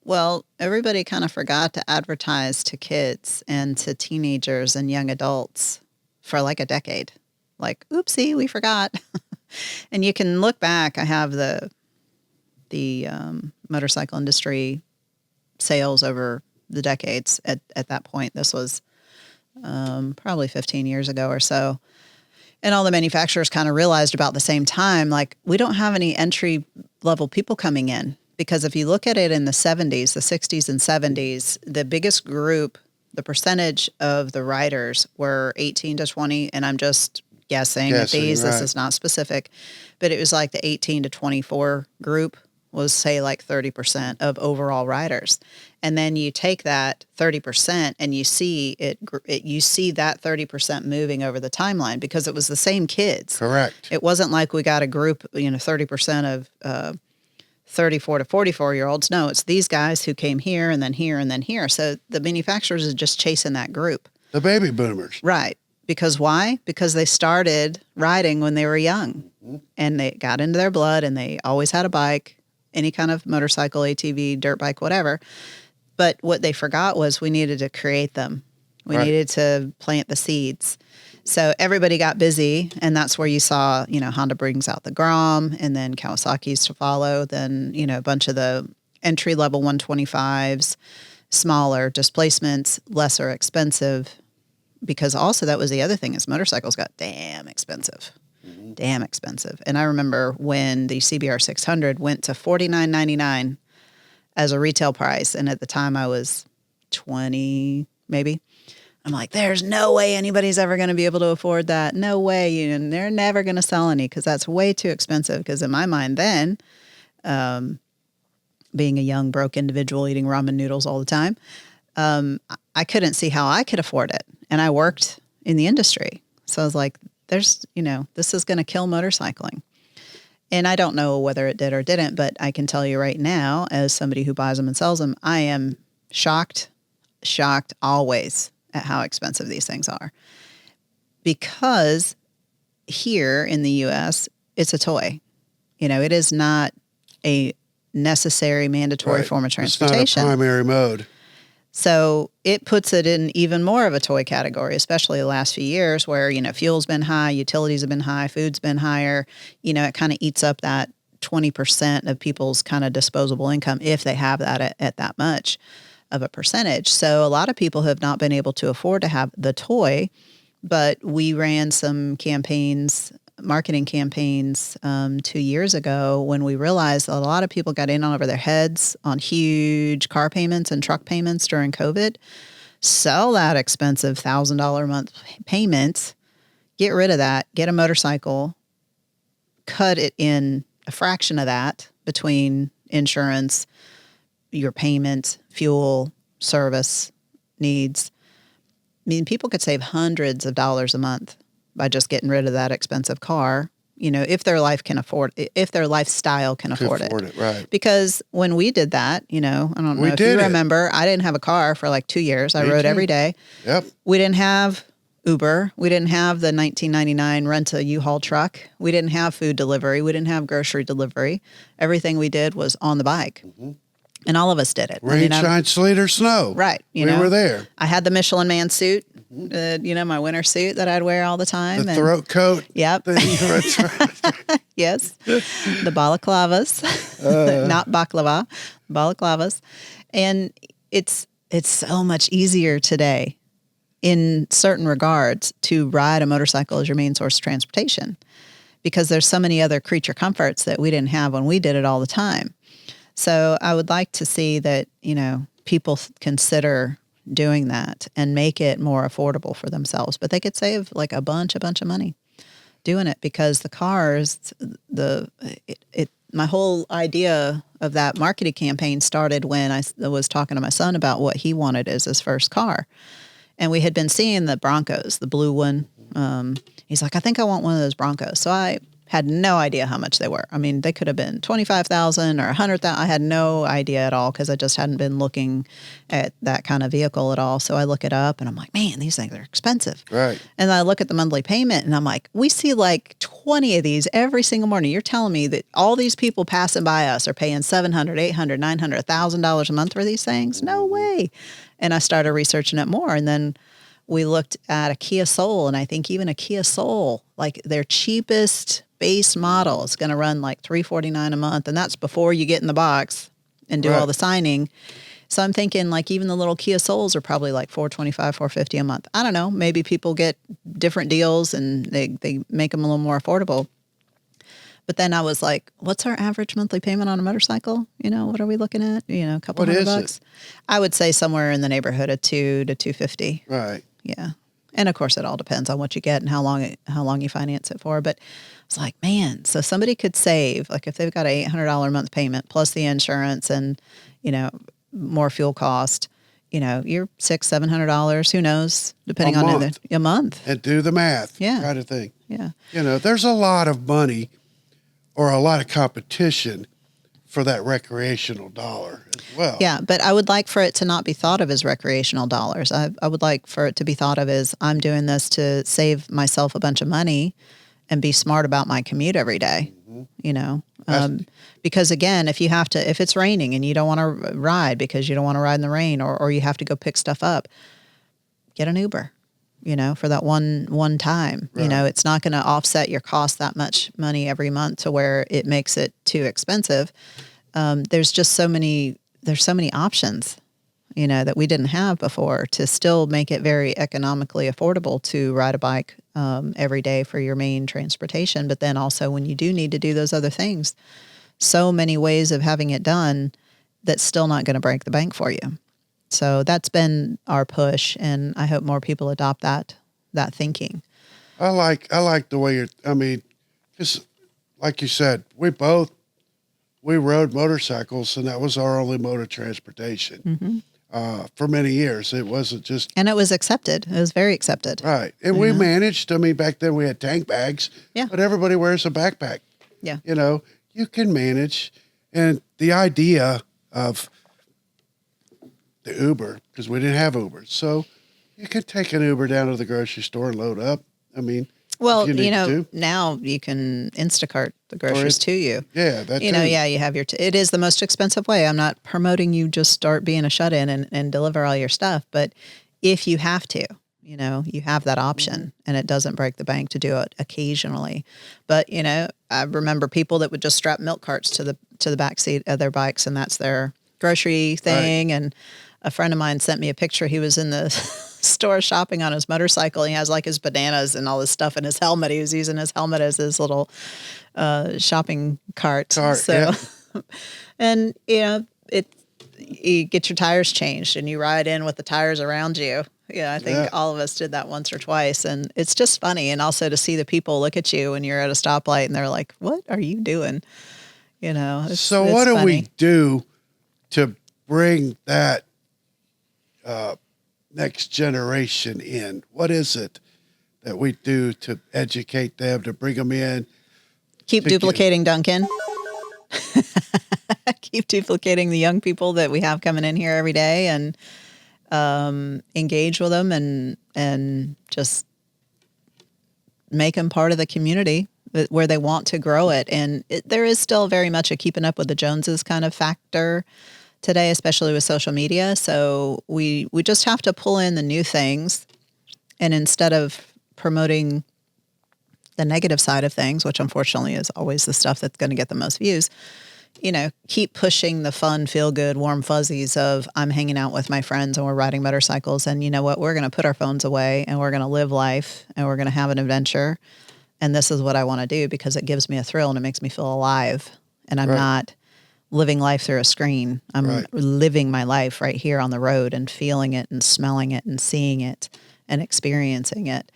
Well, everybody kind of forgot to advertise to kids and to teenagers and young adults for like a decade. Like, oopsie, we forgot. And you can look back. I have the motorcycle industry sales over the decades at that point. This was probably 15 years ago or so. And all the manufacturers kind of realized about the same time, like, we don't have any entry level people coming in, because if you look at it in the 70s, the 60s and 70s, the biggest group, the percentage of the riders were 18 to 20. And I'm just guessing at these, right. This is not specific, but it was like the 18 to 24 group was, say, like 30% of overall riders. And then you take that 30% and you see you see that 30% moving over the timeline, because it was the same kids. Correct. It wasn't like we got a group, 30% of 34 to 44-year-olds. No, it's these guys who came here and then here and then here. So the manufacturers are just chasing that group. The baby boomers. Right. Because why? Because they started riding when they were young, and they got into their blood, and they always had a bike, any kind of motorcycle, ATV, dirt bike, whatever. But what they forgot was we needed to create them. We needed to plant the seeds. So everybody got busy, and that's where you saw, Honda brings out the Grom, and then Kawasaki's to follow, then, a bunch of the entry-level 125s, smaller displacements, lesser expensive, because also that was the other thing, is motorcycles got damn expensive. Damn expensive. And I remember when the CBR 600 went to $49.99 as a retail price, and at the time I was 20, maybe. I'm like, there's no way anybody's ever going to be able to afford that. No way. And they're never going to sell any, because that's way too expensive. Because in my mind then, being a young, broke individual eating ramen noodles all the time, I couldn't see how I could afford it. And I worked in the industry. So I was like, this is going to kill motorcycling. And I don't know whether it did or didn't, but I can tell you right now, as somebody who buys them and sells them, I am shocked always at how expensive these things are. Because here in the U.S., it's a toy. It is not a necessary, mandatory form of transportation. It's not a primary mode. So it puts it in even more of a toy category, especially the last few years where, fuel's been high, utilities have been high, food's been higher. It kind of eats up that 20% of people's kind of disposable income if they have that at that much of a percentage. So a lot of people have not been able to afford to have the toy, but we ran some marketing campaigns 2 years ago when we realized a lot of people got in over their heads on huge car payments and truck payments during COVID. Sell that expensive $1,000 a month payment, get rid of that, get a motorcycle, cut it in a fraction of that between insurance, your payment, fuel, service needs. I mean, people could save hundreds of dollars a month by just getting rid of that expensive car, if their lifestyle can afford it. Right. Because when we did that, I don't know if you remember, I didn't have a car for like 2 years. I rode every day. Yep. We didn't have Uber. We didn't have the $19.99 rent a U-Haul truck. We didn't have food delivery. We didn't have grocery delivery. Everything we did was on the bike. Mm-hmm. And all of us did it. Rain, shine, sleet, or snow. Right. We were there. I had the Michelin Man suit, my winter suit that I'd wear all the time. The throat coat. Yep. Yes. The balaclavas, not baklava, balaclavas. And it's so much easier today in certain regards to ride a motorcycle as your main source of transportation because there's so many other creature comforts that we didn't have when we did it all the time. So I would like to see that, people consider doing that and make it more affordable for themselves. But they could save like a bunch of money doing it because the cars, my whole idea of that marketing campaign started when I was talking to my son about what he wanted as his first car. And we had been seeing the Broncos, the blue one. He's like, I think I want one of those Broncos. So I had no idea how much they were. I mean, they could have been $25,000 or $100,000. I had no idea at all because I just hadn't been looking at that kind of vehicle at all. So I look it up and I'm like, man, these things are expensive. Right. And I look at the monthly payment and I'm like, we see like 20 of these every single morning. You're telling me that all these people passing by us are paying $700, $800, $900, $1,000 a month for these things? No way. And I started researching it more. And then we looked at a Kia Soul, and I think even a Kia Soul, like their cheapest base model is going to run like $349 a month. And that's before you get in the box and do all the signing. So I'm thinking like even the little Kia Souls are probably like $425, $450 a month. I don't know. Maybe people get different deals and they make them a little more affordable. But then I was like, what's our average monthly payment on a motorcycle? What are we looking at? A couple $100. I would say somewhere in the neighborhood of $200 to $250. Right. Yeah. And of course it all depends on what you get and how long you finance it for. But it's like, man, so somebody could save, like if they've got an $800 a month payment plus the insurance and, more fuel cost, you're $600, $700, who knows, depending on a month. And do the math. Yeah. Kind of thing. Yeah. There's a lot of money or a lot of competition for that recreational dollar as well. Yeah, but I would like for it to not be thought of as recreational dollars. I would like for it to be thought of as I'm doing this to save myself a bunch of money and be smart about my commute every day, because again, if it's raining and you don't want to ride because you don't want to ride in the rain or you have to go pick stuff up, get an Uber, for that one time. Right. It's not going to offset your cost that much money every month to where it makes it too expensive. There's so many options, that we didn't have before to still make it very economically affordable to ride a bike every day for your main transportation. But then also when you do need to do those other things, so many ways of having it done that's still not going to break the bank for you. So that's been our push, and I hope more people adopt that thinking. I like the way because like you said, we both we rode motorcycles, and that was our only mode of transportation for many years. It wasn't just... And it was accepted. It was very accepted. Right. And we managed. I mean, back then we had tank bags, but everybody wears a backpack. Yeah. You know, you can manage. And the idea of the Uber, because we didn't have Ubers, so you could take an Uber down to the grocery store and load up. I mean... Well, you know, now you can Instacart the groceries to you. Yeah, that you know, you have your. It is the most expensive way. I'm not promoting you just start being a shut-in and deliver all your stuff, but if you have to, you know, you have that option, and it doesn't break the bank to do it occasionally. But you know, I remember people that would just strap milk carts to the back seat of their bikes, and that's their grocery thing. Right. And a friend of mine sent me a picture. He was in the store shopping on his motorcycle. He has like his bananas and all this stuff in his helmet. He was using his helmet as his little shopping cart. So, and you know, you get your tires changed and you ride in with the tires around you. Yeah, I think all of us did that once or twice, and it's just funny. And also to see the people look at you when you're at a stoplight and they're like, "What are you doing?" You know. So what do we do to bring that next generation in? What is it that we do to educate them, to bring them in? Keep duplicating Duncan. Keep duplicating the young people that we have coming in here every day, and engage with them and just make them part of the community where they want to grow it. And there is still very much a keeping up with the Joneses kind of factor today, especially with social media. So we just have to pull in the new things, and instead of promoting the negative side of things, which unfortunately is always the stuff that's going to get the most views, you know, keep pushing the fun, feel good, warm fuzzies of I'm hanging out with my friends and we're riding motorcycles, and you know what, we're going to put our phones away and we're going to live life and we're going to have an adventure. And this is what I want to do because it gives me a thrill and it makes me feel alive. And I'm not living life through a screen. I'm living my life right here on the road and feeling it and smelling it and seeing it and experiencing it.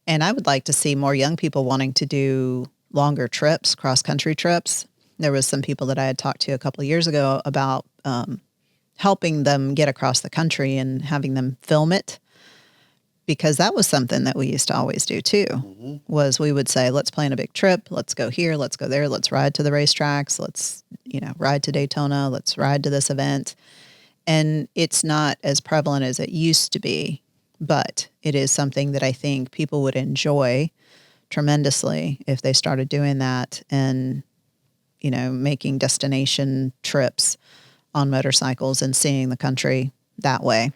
And I would like to see more young people wanting to do longer trips, cross-country trips. There was some people that I had talked to a couple of years ago about helping them get across the country and having them film it, because that was something that we used to always do too, was we would say, let's plan a big trip. Let's go here. Let's go there. Let's ride to the racetracks. Let's, you know, ride to Daytona. Let's ride to this event. And it's not as prevalent as it used to be, but it is something that I think people would enjoy tremendously if they started doing that and, you know, making destination trips on motorcycles and seeing the country that way.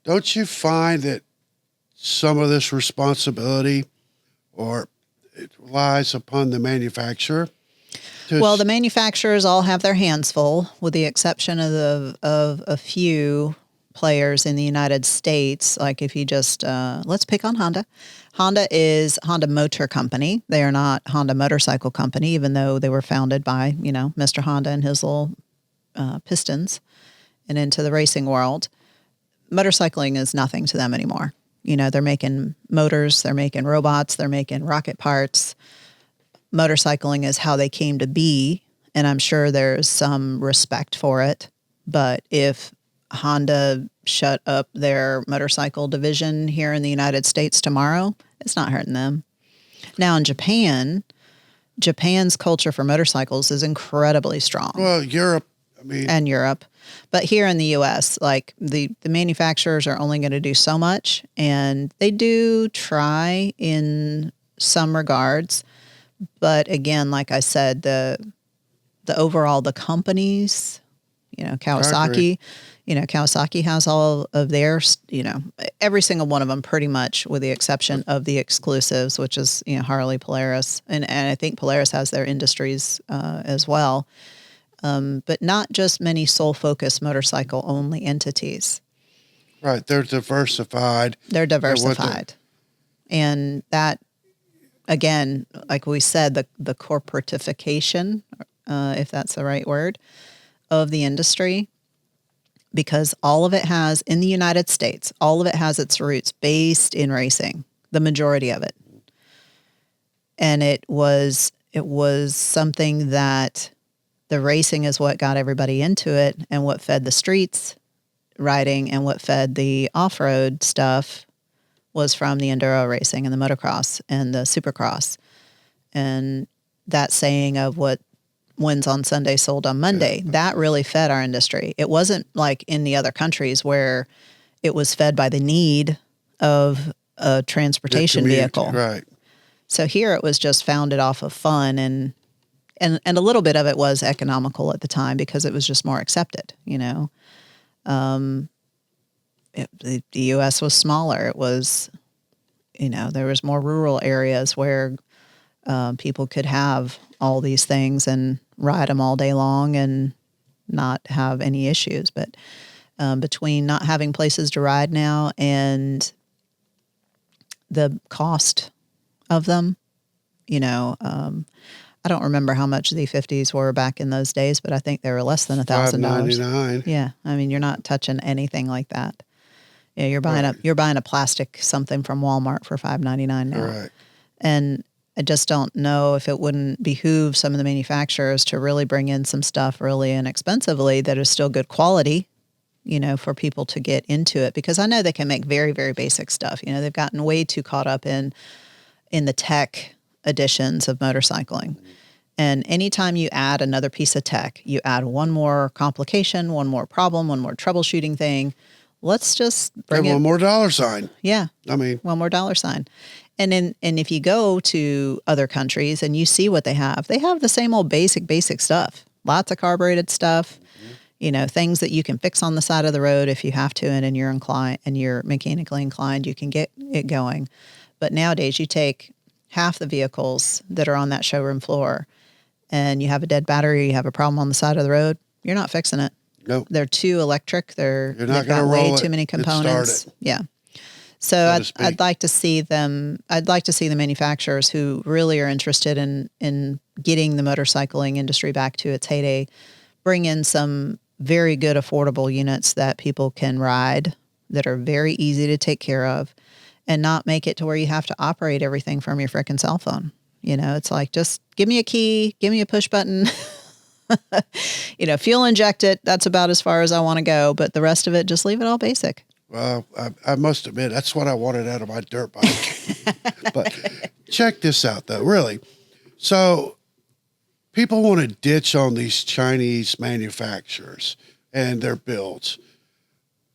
Don't you find that some of this responsibility or it lies upon the manufacturer? Well, the manufacturers all have their hands full, with the exception of a few players in the United States. Like if you just, let's pick on Honda. Honda is Honda Motor Company. They are not Honda Motorcycle Company, even though they were founded by, you know, Mr. Honda and his little pistons and into the racing world. Motorcycling is nothing to them anymore. You know, they're making motors, they're making robots, they're making rocket parts. Motorcycling is how they came to be, and I'm sure there's some respect for it. But if Honda shut up their motorcycle division here in the United States tomorrow, it's not hurting them. Now in Japan's culture for motorcycles is incredibly strong. Well, Europe. But here in the U.S., like the manufacturers are only going to do so much, and they do try in some regards. But again, like I said, the overall, the companies, you know, Kawasaki has all of theirs, you know, every single one of them pretty much, with the exception of the exclusives, which is, you know, Harley, Polaris. And I think Polaris has their industries as well. But not just many sole-focused motorcycle-only entities. Right. They're diversified. And that, again, like we said, the corporatification, if that's the right word, of the industry, because all of it has, in the United States, all of it has its roots based in racing, the majority of it. And it was something that the racing is what got everybody into it, and what fed the streets riding and what fed the off-road stuff was from the enduro racing and the motocross and the supercross. And that saying of what wins on Sunday sold on Monday, that really fed our industry. It wasn't like in the other countries where it was fed by the need of a transportation vehicle. Right. So here it was just founded off of fun, and a little bit of it was economical at the time because it was just more accepted, you know. The U.S. was smaller. It was, you know, there was more rural areas where people could have all these things and ride them all day long and not have any issues. But between not having places to ride now and the cost of them, you know, I don't remember how much the 50s were back in those days, but I think they were less than $1,000. $599. Yeah, I mean, you're not touching anything like that. Yeah, you're buying a plastic something from Walmart for $5.99 now. Right. And I just don't know if it wouldn't behoove some of the manufacturers to really bring in some stuff really inexpensively that is still good quality, you know, for people to get into it. Because I know they can make very, very basic stuff. You know, they've gotten way too caught up in the tech editions of motorcycling. And anytime you add another piece of tech, you add one more complication, one more problem, one more troubleshooting thing. Let's just bring one more dollar sign. Yeah. I mean, one more dollar sign. And if you go to other countries and you see what they have the same old basic stuff. Lots of carbureted stuff, you know, things that you can fix on the side of the road if you have to, and you're mechanically inclined, you can get it going. But nowadays you take half the vehicles that are on that showroom floor and you have a dead battery, you have a problem on the side of the road, you're not fixing it. Nope. They're too electric. You're not they've got way too many components. Yeah. So I'd like to see them. I'd like to see the manufacturers who really are interested in getting the motorcycling industry back to its heyday, bring in some very good affordable units that people can ride, that are very easy to take care of, and not make it to where you have to operate everything from your frickin' cell phone. You know, it's like, just give me a key, give me a push button. You know, fuel inject it. That's about as far as I want to go. But the rest of it, just leave it all basic. Well, I must admit, that's what I wanted out of my dirt bike. But check this out, though, really. So people want to ditch on these Chinese manufacturers and their builds.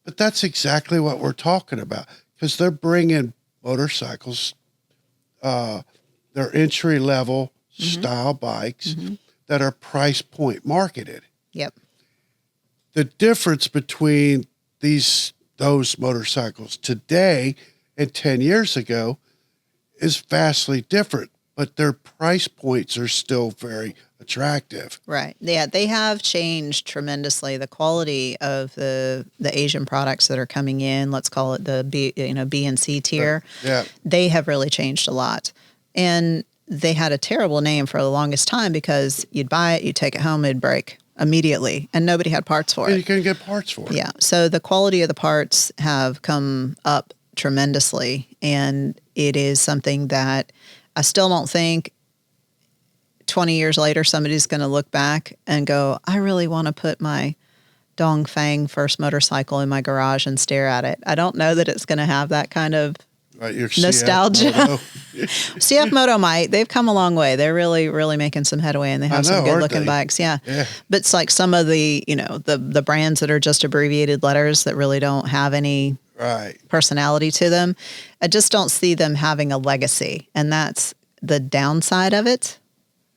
But that's exactly what we're talking about, because they're bringing motorcycles, they're entry-level style bikes that are price point marketed. Yep. The difference between those motorcycles today and 10 years ago is vastly different, but their price points are still very attractive. Right. Yeah, they have changed tremendously. The quality of the Asian products that are coming in, let's call it the B and C tier, they have really changed a lot. And they had a terrible name for the longest time because you'd buy it, you'd take it home, it'd break immediately, and nobody had parts for it. And you couldn't get parts for it. Yeah. So the quality of the parts have come up tremendously, and it is something that I still don't think 20 years later somebody's going to look back and go, I really want to put my Dongfeng first motorcycle in my garage and stare at it. I don't know that it's going to have that kind of nostalgia. CF Moto might. They've come a long way. They're really, really making some headway, and they have some good looking bikes. Yeah. But it's like some of the, the brands that are just abbreviated letters that really don't have any personality to them. I just don't see them having a legacy. And that's the downside of it.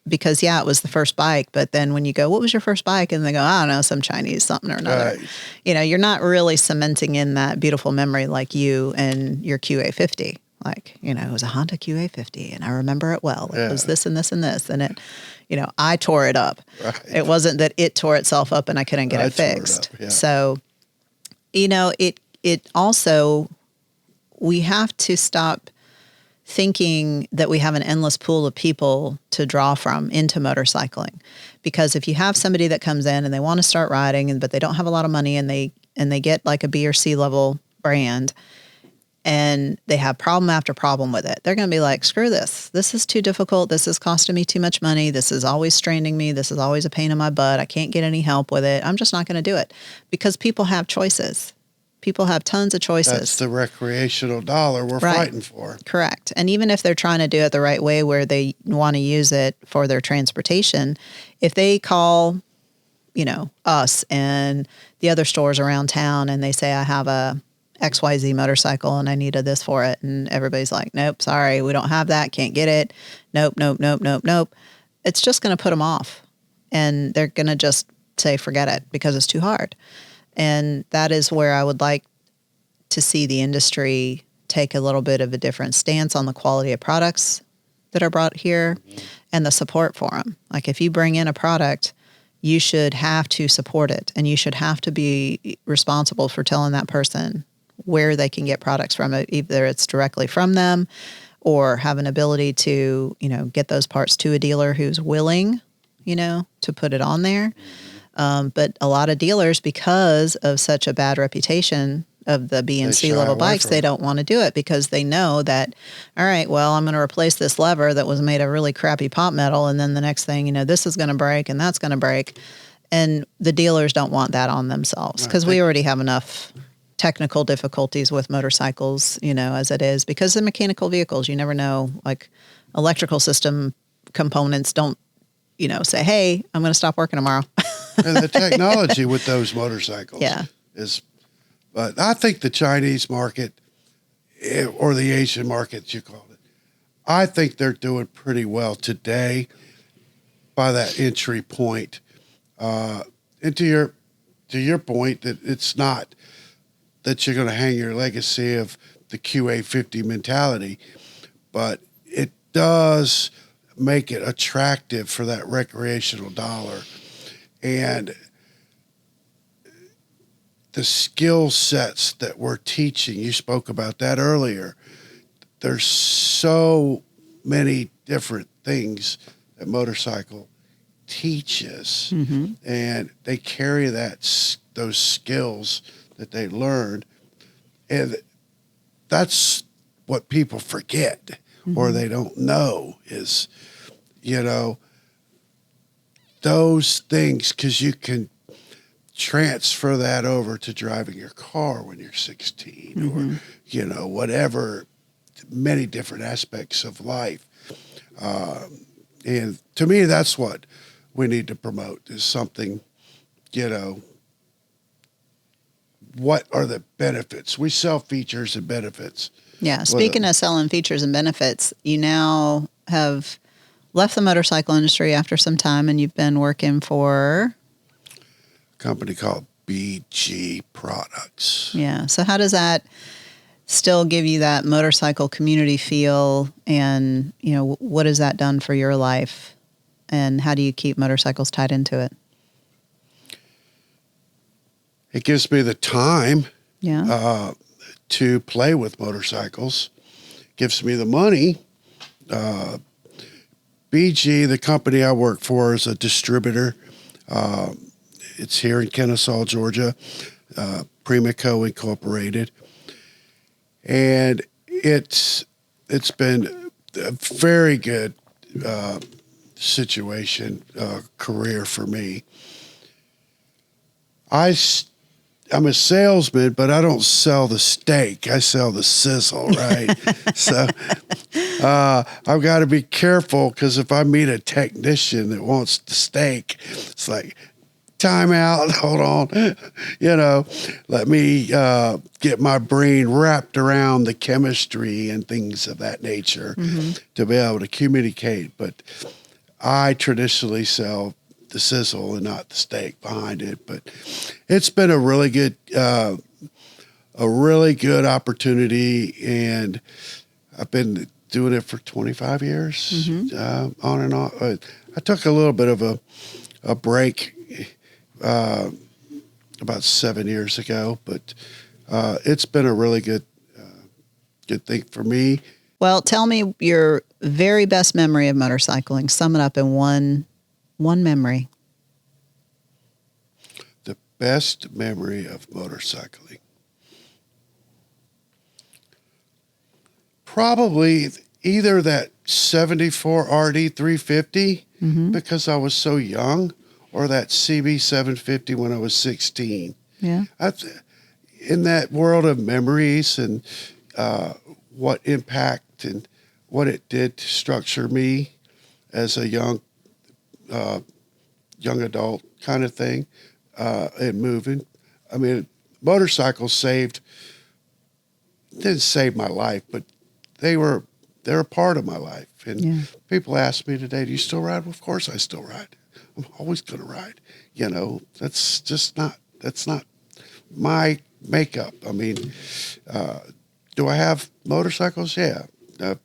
Because, it was the first bike. But then when you go, what was your first bike? And they go, I don't know, some Chinese something or another. You're not really cementing in that beautiful memory like you and your QA50. Like, it was a Honda QA50 and I remember it well. It was this and this and this. And it, I tore it up. It wasn't that it tore itself up and I couldn't get it fixed. So, it also, we have to stop thinking that we have an endless pool of people to draw from into motorcycling. Because if you have somebody that comes in and they want to start riding, but they don't have a lot of money and they get like a B or C level brand, and they have problem after problem with it. They're going to be like, screw this. This is too difficult. This is costing me too much money. This is always straining me. This is always a pain in my butt. I can't get any help with it. I'm just not going to do it, because people have choices. People have tons of choices. That's the recreational dollar we're fighting for. Correct. And even if they're trying to do it the right way, where they want to use it for their transportation, if they call, us and the other stores around town, and they say, I have a XYZ motorcycle and I needed this for it, and everybody's like, nope, sorry, we don't have that, can't get it. Nope, nope, nope, nope, nope. It's just going to put them off, and they're going to just say, forget it, because it's too hard. And that is where I would like to see the industry take a little bit of a different stance on the quality of products that are brought here and the support for them. Like, if you bring in a product, you should have to support it, and you should have to be responsible for telling that person where they can get products from, either it's directly from them or have an ability to, get those parts to a dealer who's willing, to put it on there. But a lot of dealers, because of such a bad reputation of the B and C level bikes, they don't want to do it, because they know that, all right, well, I'm going to replace this lever that was made of really crappy pot metal, and then the next thing, this is going to break and that's going to break. And the dealers don't want that on themselves, because we already have enough technical difficulties with motorcycles, as it is, because the mechanical vehicles, you never know, like electrical system components don't, say, hey, I'm going to stop working tomorrow. And the technology with those motorcycles is, but I think the Chinese market, or the Asian market, you call it, I think they're doing pretty well today by that entry point. And to your point, that it's not that you're going to hang your legacy of the QA50 mentality, but it does make it attractive for that recreational dollar. And the skill sets that we're teaching, you spoke about that earlier. There's so many different things that motorcycle teaches, and they carry those skills that they learned, and that's what people forget or they don't know is, those things, because you can transfer that over to driving your car when you're 16 or, whatever, many different aspects of life. And to me, that's what we need to promote, is something, what are the benefits? We sell features and benefits. Yeah. Speaking of selling features and benefits, you now have left the motorcycle industry after some time, and you've been working for a company called BG Products. Yeah. So how does that still give you that motorcycle community feel? And, what has that done for your life? And how do you keep motorcycles tied into it? It gives me the time to play with motorcycles. Gives me the money. BG, the company I work for, is a distributor. It's here in Kennesaw, Georgia, Primico Incorporated. And it's been a very good career for me. I'm a salesman, but I don't sell the steak. I sell the sizzle, right? So I've got to be careful, because if I meet a technician that wants the steak, it's like, time out, hold on, let me get my brain wrapped around the chemistry and things of that nature to be able to communicate. But I traditionally sell the sizzle and not the steak behind it. But it's been a really good opportunity, and I've been doing it for 25 years, on and on. I took a little bit of a break about 7 years ago, but it's been a really good thing for me. Well, tell me your very best memory of motorcycling. Sum it up in one memory. The best memory of motorcycling. Probably either that 74 RD 350 because I was so young, or that CB 750 when I was 16. Yeah. In that world of memories and what impact and what it did to structure me as a young adult kind of thing, and moving. I mean, motorcycles didn't save my life, but they're a part of my life. And people ask me today, do you still ride? Well, of course I still ride. I'm always going to ride. That's not my makeup. I mean, do I have motorcycles? Yeah. I've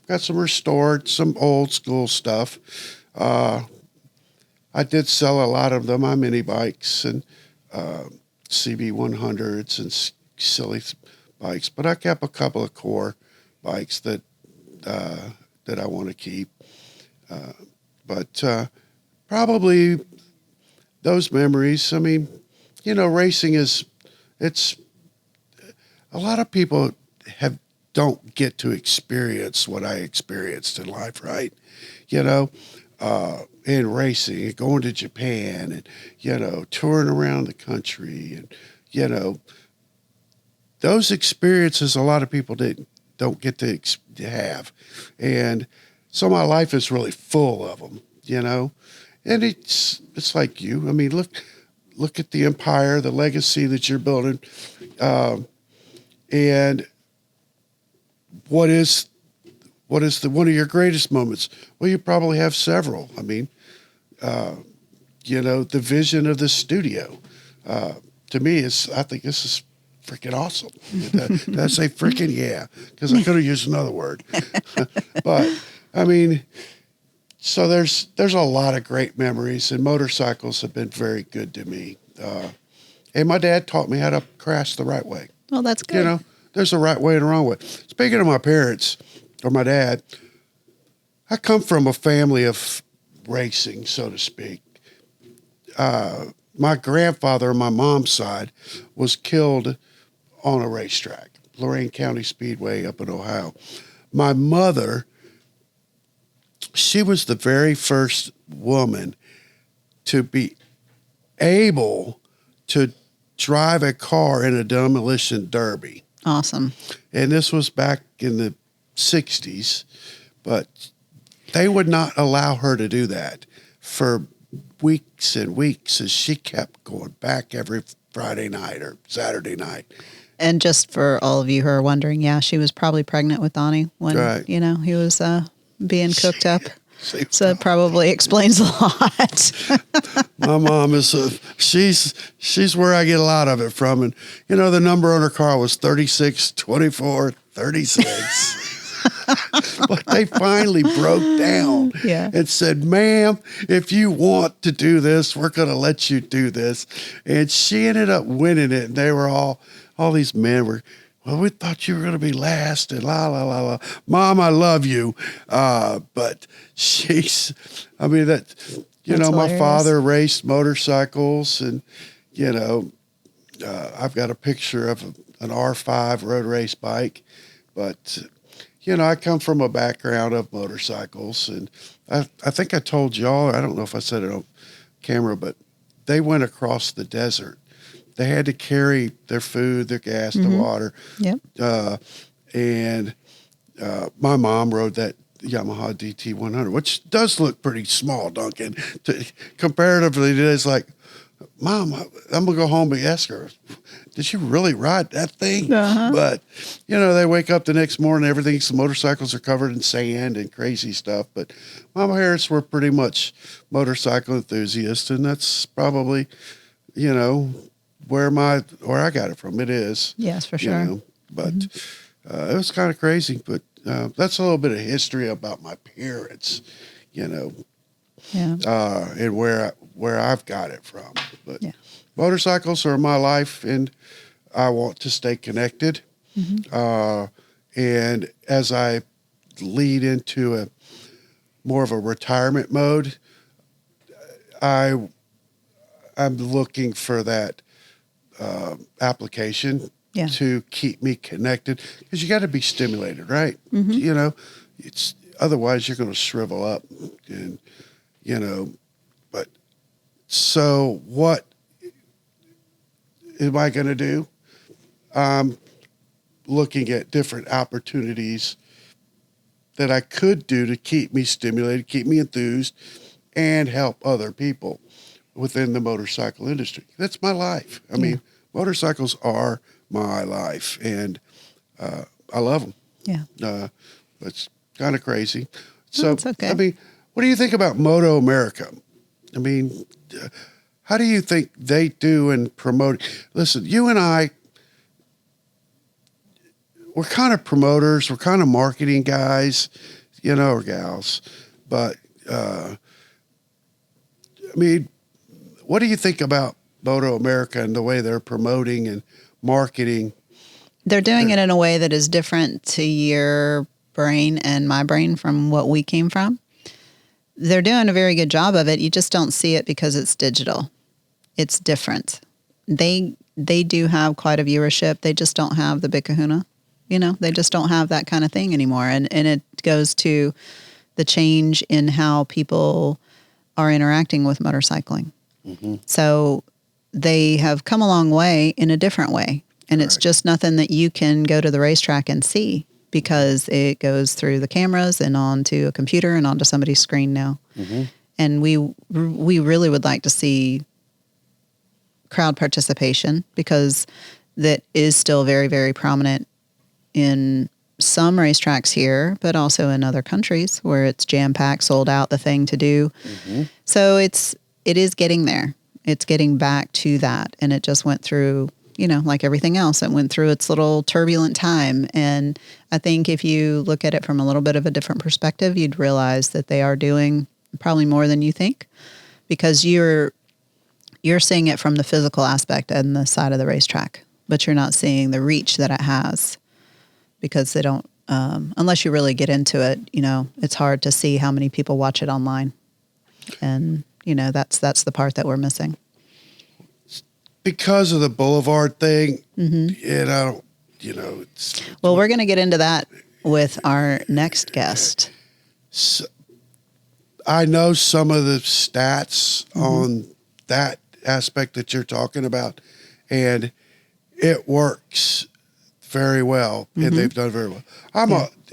got some restored, some old school stuff. I did sell a lot of them, my mini bikes and CB 100s and silly bikes, but I kept a couple of core bikes that I want to keep. But probably those memories. I mean, racing it's a lot of people don't get to experience what I experienced in life, right? In racing, going to Japan and, touring around the country and, those experiences a lot of people don't get to have. And so my life is really full of them, and it's like you. I mean, look at the empire, the legacy that you're building. And what is one of your greatest moments? Well, you probably have several. I mean, the vision of the studio, to me I think this is freaking awesome. Did I say freaking? Yeah, because I could have used another word. But I mean, so there's a lot of great memories, and motorcycles have been very good to me. And my dad taught me how to crash the right way. Well, that's good. There's a right way and a wrong way. Speaking of my parents or my dad, I come from a family of racing, so to speak. My grandfather on my mom's side was killed on a racetrack, Lorain County Speedway up in Ohio. My mother, she was the very first woman to be able to drive a car in a demolition derby. Awesome. And this was back in the 60s, but they would not allow her to do that for weeks and weeks as she kept going back every Friday night or Saturday night. And just for all of you who are wondering, she was probably pregnant with Donnie when, he was being cooked up. So it probably explains a lot. My mom is she's where I get a lot of it from. And, the number on her car was 36, 24, 36. But they finally broke down and said, ma'am, if you want to do this, we're going to let you do this. And she ended up winning it. And they were all these men were, well, we thought you were going to be last and la, la, la, la. Mom, I love you. But my father raced motorcycles and, I've got a picture of an R5 road race bike, but I come from a background of motorcycles, and I think I told y'all, I don't know if I said it on camera, but they went across the desert. They had to carry their food, their gas, their water. Yep. And my mom rode that Yamaha DT100, which does look pretty small, Duncan. Comparatively, it's like, Mom, I'm going to go home and ask her, did you really ride that thing? Uh-huh. But, they wake up the next morning, some motorcycles are covered in sand and crazy stuff. But my parents were pretty much motorcycle enthusiasts, and that's probably, where I got it from. It is. Yes, for sure. But it was kind of crazy. But that's a little bit of history about my parents, and where I've got it from. But motorcycles are my life, and I want to stay connected. And as I lead into more of a retirement mode, I'm looking for that application Yeah. to keep me connected, because you got to be stimulated, right? Mm-hmm. You know, it's otherwise you're going to shrivel up, and but so what am I going to do? I'm looking at different opportunities that I could do to keep me stimulated, keep me enthused, and help other people within the motorcycle industry. That's my life. I mean, motorcycles are my life, and I love them. Yeah. It's kind of crazy. No, it's okay. I mean, what do you think about MotoAmerica? I mean, how do you think they do in promoting? Listen, you and I, we're kind of promoters, we're kind of marketing guys, or gals. But, I mean, what do you think about MotoAmerica and the way they're promoting and marketing? They're doing it in a way that is different to your brain and my brain from what we came from. They're doing a very good job of it. You just don't see it because it's digital. It's different. They do have quite a viewership. They just don't have the big kahuna. They just don't have that kind of thing anymore. And it goes to the change in how people are interacting with motorcycling. Mm-hmm. So they have come a long way in a different way. And it's just nothing that you can go to the racetrack and see, because it goes through the cameras and onto a computer and onto somebody's screen now. Mm-hmm. And we really would like to see crowd participation, because that is still very, very prominent in some racetracks here, but also in other countries where it's jam-packed, sold out, the thing to do. Mm-hmm. So it is getting there. It's getting back to that. And it just went through, like everything else, it went through its little turbulent time. And I think if you look at it from a little bit of a different perspective, you'd realize that they are doing probably more than you think, because you're seeing it from the physical aspect and the side of the racetrack, but you're not seeing the reach that it has, because they don't, unless you really get into it, it's hard to see how many people watch it online. And, that's the part that we're missing. Because of the Boulevard thing, Mm-hmm. Well, we're going to get into that with our next guest. So, I know some of the stats on that aspect that you're talking about, and it works very well, and they've done very well.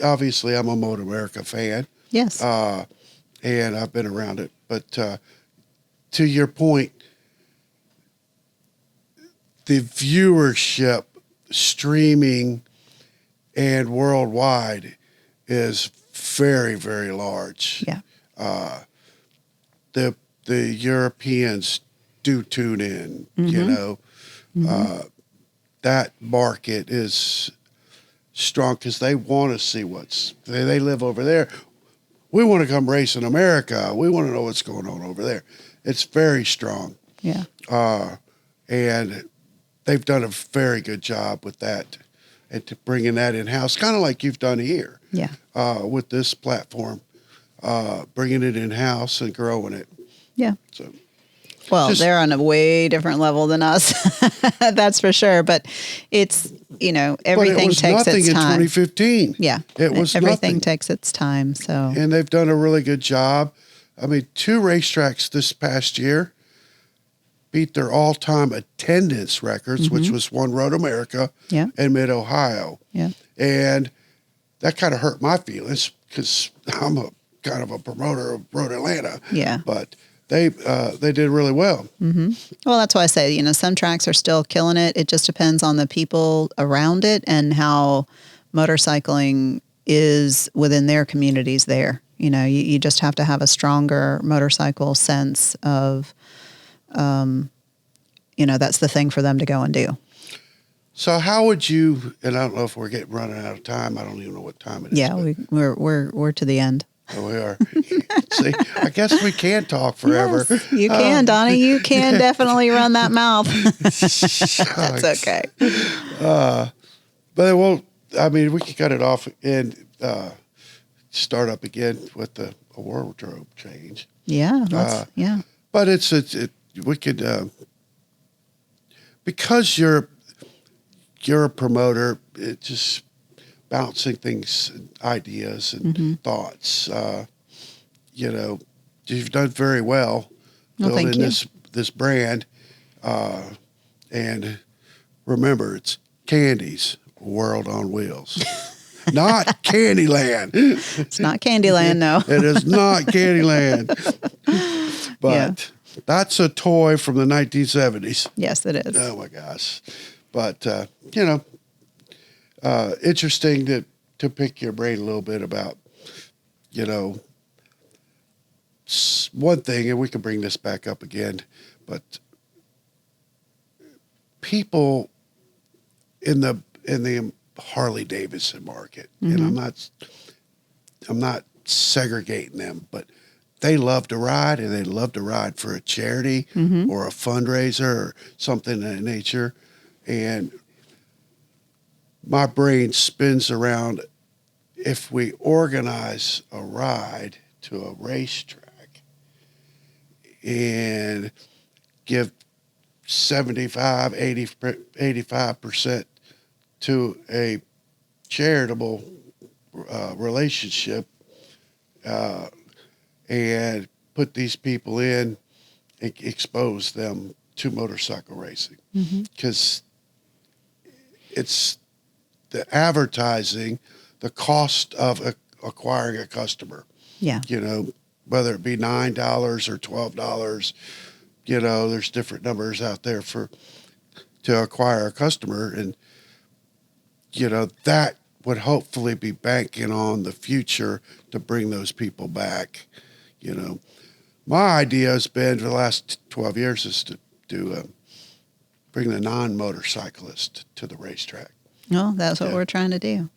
Obviously I'm a MotoAmerica fan. Yes. And I've been around it, but to your point, the viewership streaming and worldwide is very, very large. Yeah. The Europeans do tune in, that market is strong because they want to see they live over there. We want to come race in America. We want to know what's going on over there. It's very strong. Yeah. And they've done a very good job with that and to bringing that in-house, kind of like you've done here. Yeah. With this platform, bringing it in-house and growing it. Yeah. So, well, they're on a way different level than us. That's for sure. But it's, everything takes its time. But it was nothing in 2015. Yeah. It was everything nothing. Takes its time. So. And they've done a really good job. I mean, 2 racetracks this past year beat their all-time attendance records, which was one MotoAmerica and Mid-Ohio. Yeah. And that kind of hurt my feelings because I'm a kind of a promoter of Road Atlanta. Yeah. But they did really well. Mm-hmm. Well, that's why I say, some tracks are still killing it. It just depends on the people around it and how motorcycling is within their communities there. You just have to have a stronger motorcycle sense of, that's the thing for them to go and do. So how would you, and I don't know if we're running out of time. I don't even know what time it is. Yeah, we're to the end. Oh, we are. See, I guess we can talk forever. Yes, you can, Donnie. You can definitely run that mouth. That's okay. But it won't, we can cut it off and start up again with the wardrobe change. Yeah, But we could, because you're a promoter. It's just bouncing things, ideas, and thoughts. You know, you've done very well building this brand. And remember, it's Candy's World on Wheels. Not Candyland. It's not Candyland, no. It is not Candyland. But that's a toy from the 1970s. Yes, it is. Oh, my gosh. But, you know, interesting to pick your brain a little bit about, you know, one thing, and we can bring this back up again, but people in the Harley Davidson market, and I'm not segregating them, but they love to ride, and they love to ride for a charity or a fundraiser or something of that nature. And my brain spins around, if we organize a ride to a racetrack and give 75, 85% to a charitable relationship, and put these people in, expose them to motorcycle racing. Because it's the advertising, the cost of acquiring a customer. Yeah. You know, whether it be $9 or $12, you know, there's different numbers out there to acquire a customer. And, you know, that would hopefully be banking on the future to bring those people back. You know, my idea has been for the last 12 years is to bring the non-motorcyclist to the racetrack. No, that's what we're trying to do.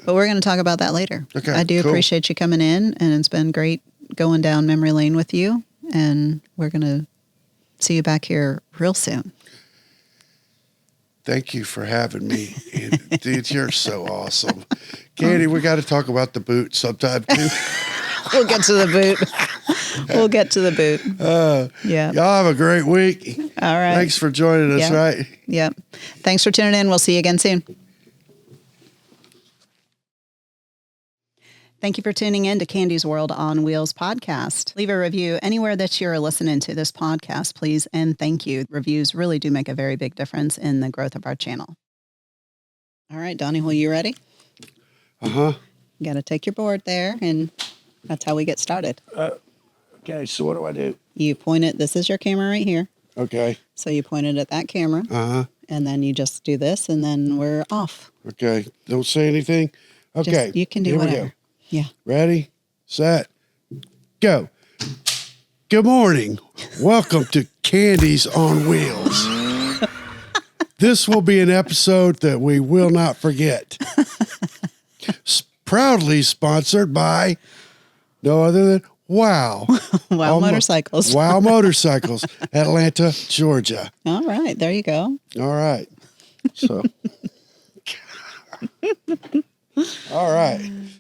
But we're going to talk about that later. Okay, I do appreciate you coming in, and it's been great going down memory lane with you. And we're going to see you back here real soon. Thank you for having me. And, dude, you're so awesome. Candy, we got to talk about the boot sometime too. We'll get to the boot. We'll get to the boot. Yeah. Y'all have a great week. All right. Thanks for joining us, right? Yep. Thanks for tuning in. We'll see you again soon. Thank you for tuning in to Candy's World on Wheels podcast. Leave a review anywhere that you're listening to this podcast, please, and thank you. Reviews really do make a very big difference in the growth of our channel. All right, Donnie, well, you ready? Uh-huh. You got to take your board there, and that's how we get started. Okay, so what do I do? You point it, this is your camera right here. Okay. So you point it at that camera, and then you just do this, and then we're off. Okay, don't say anything. Okay. You can do whatever. We go. Yeah. Ready, set, go. Good morning. Welcome to Candy's on Wheels. This will be an episode that we will not forget. Proudly sponsored by no other than Wow. Wow Motorcycles. Wow Motorcycles, Atlanta, Georgia. All right. There you go. All right. So. All right.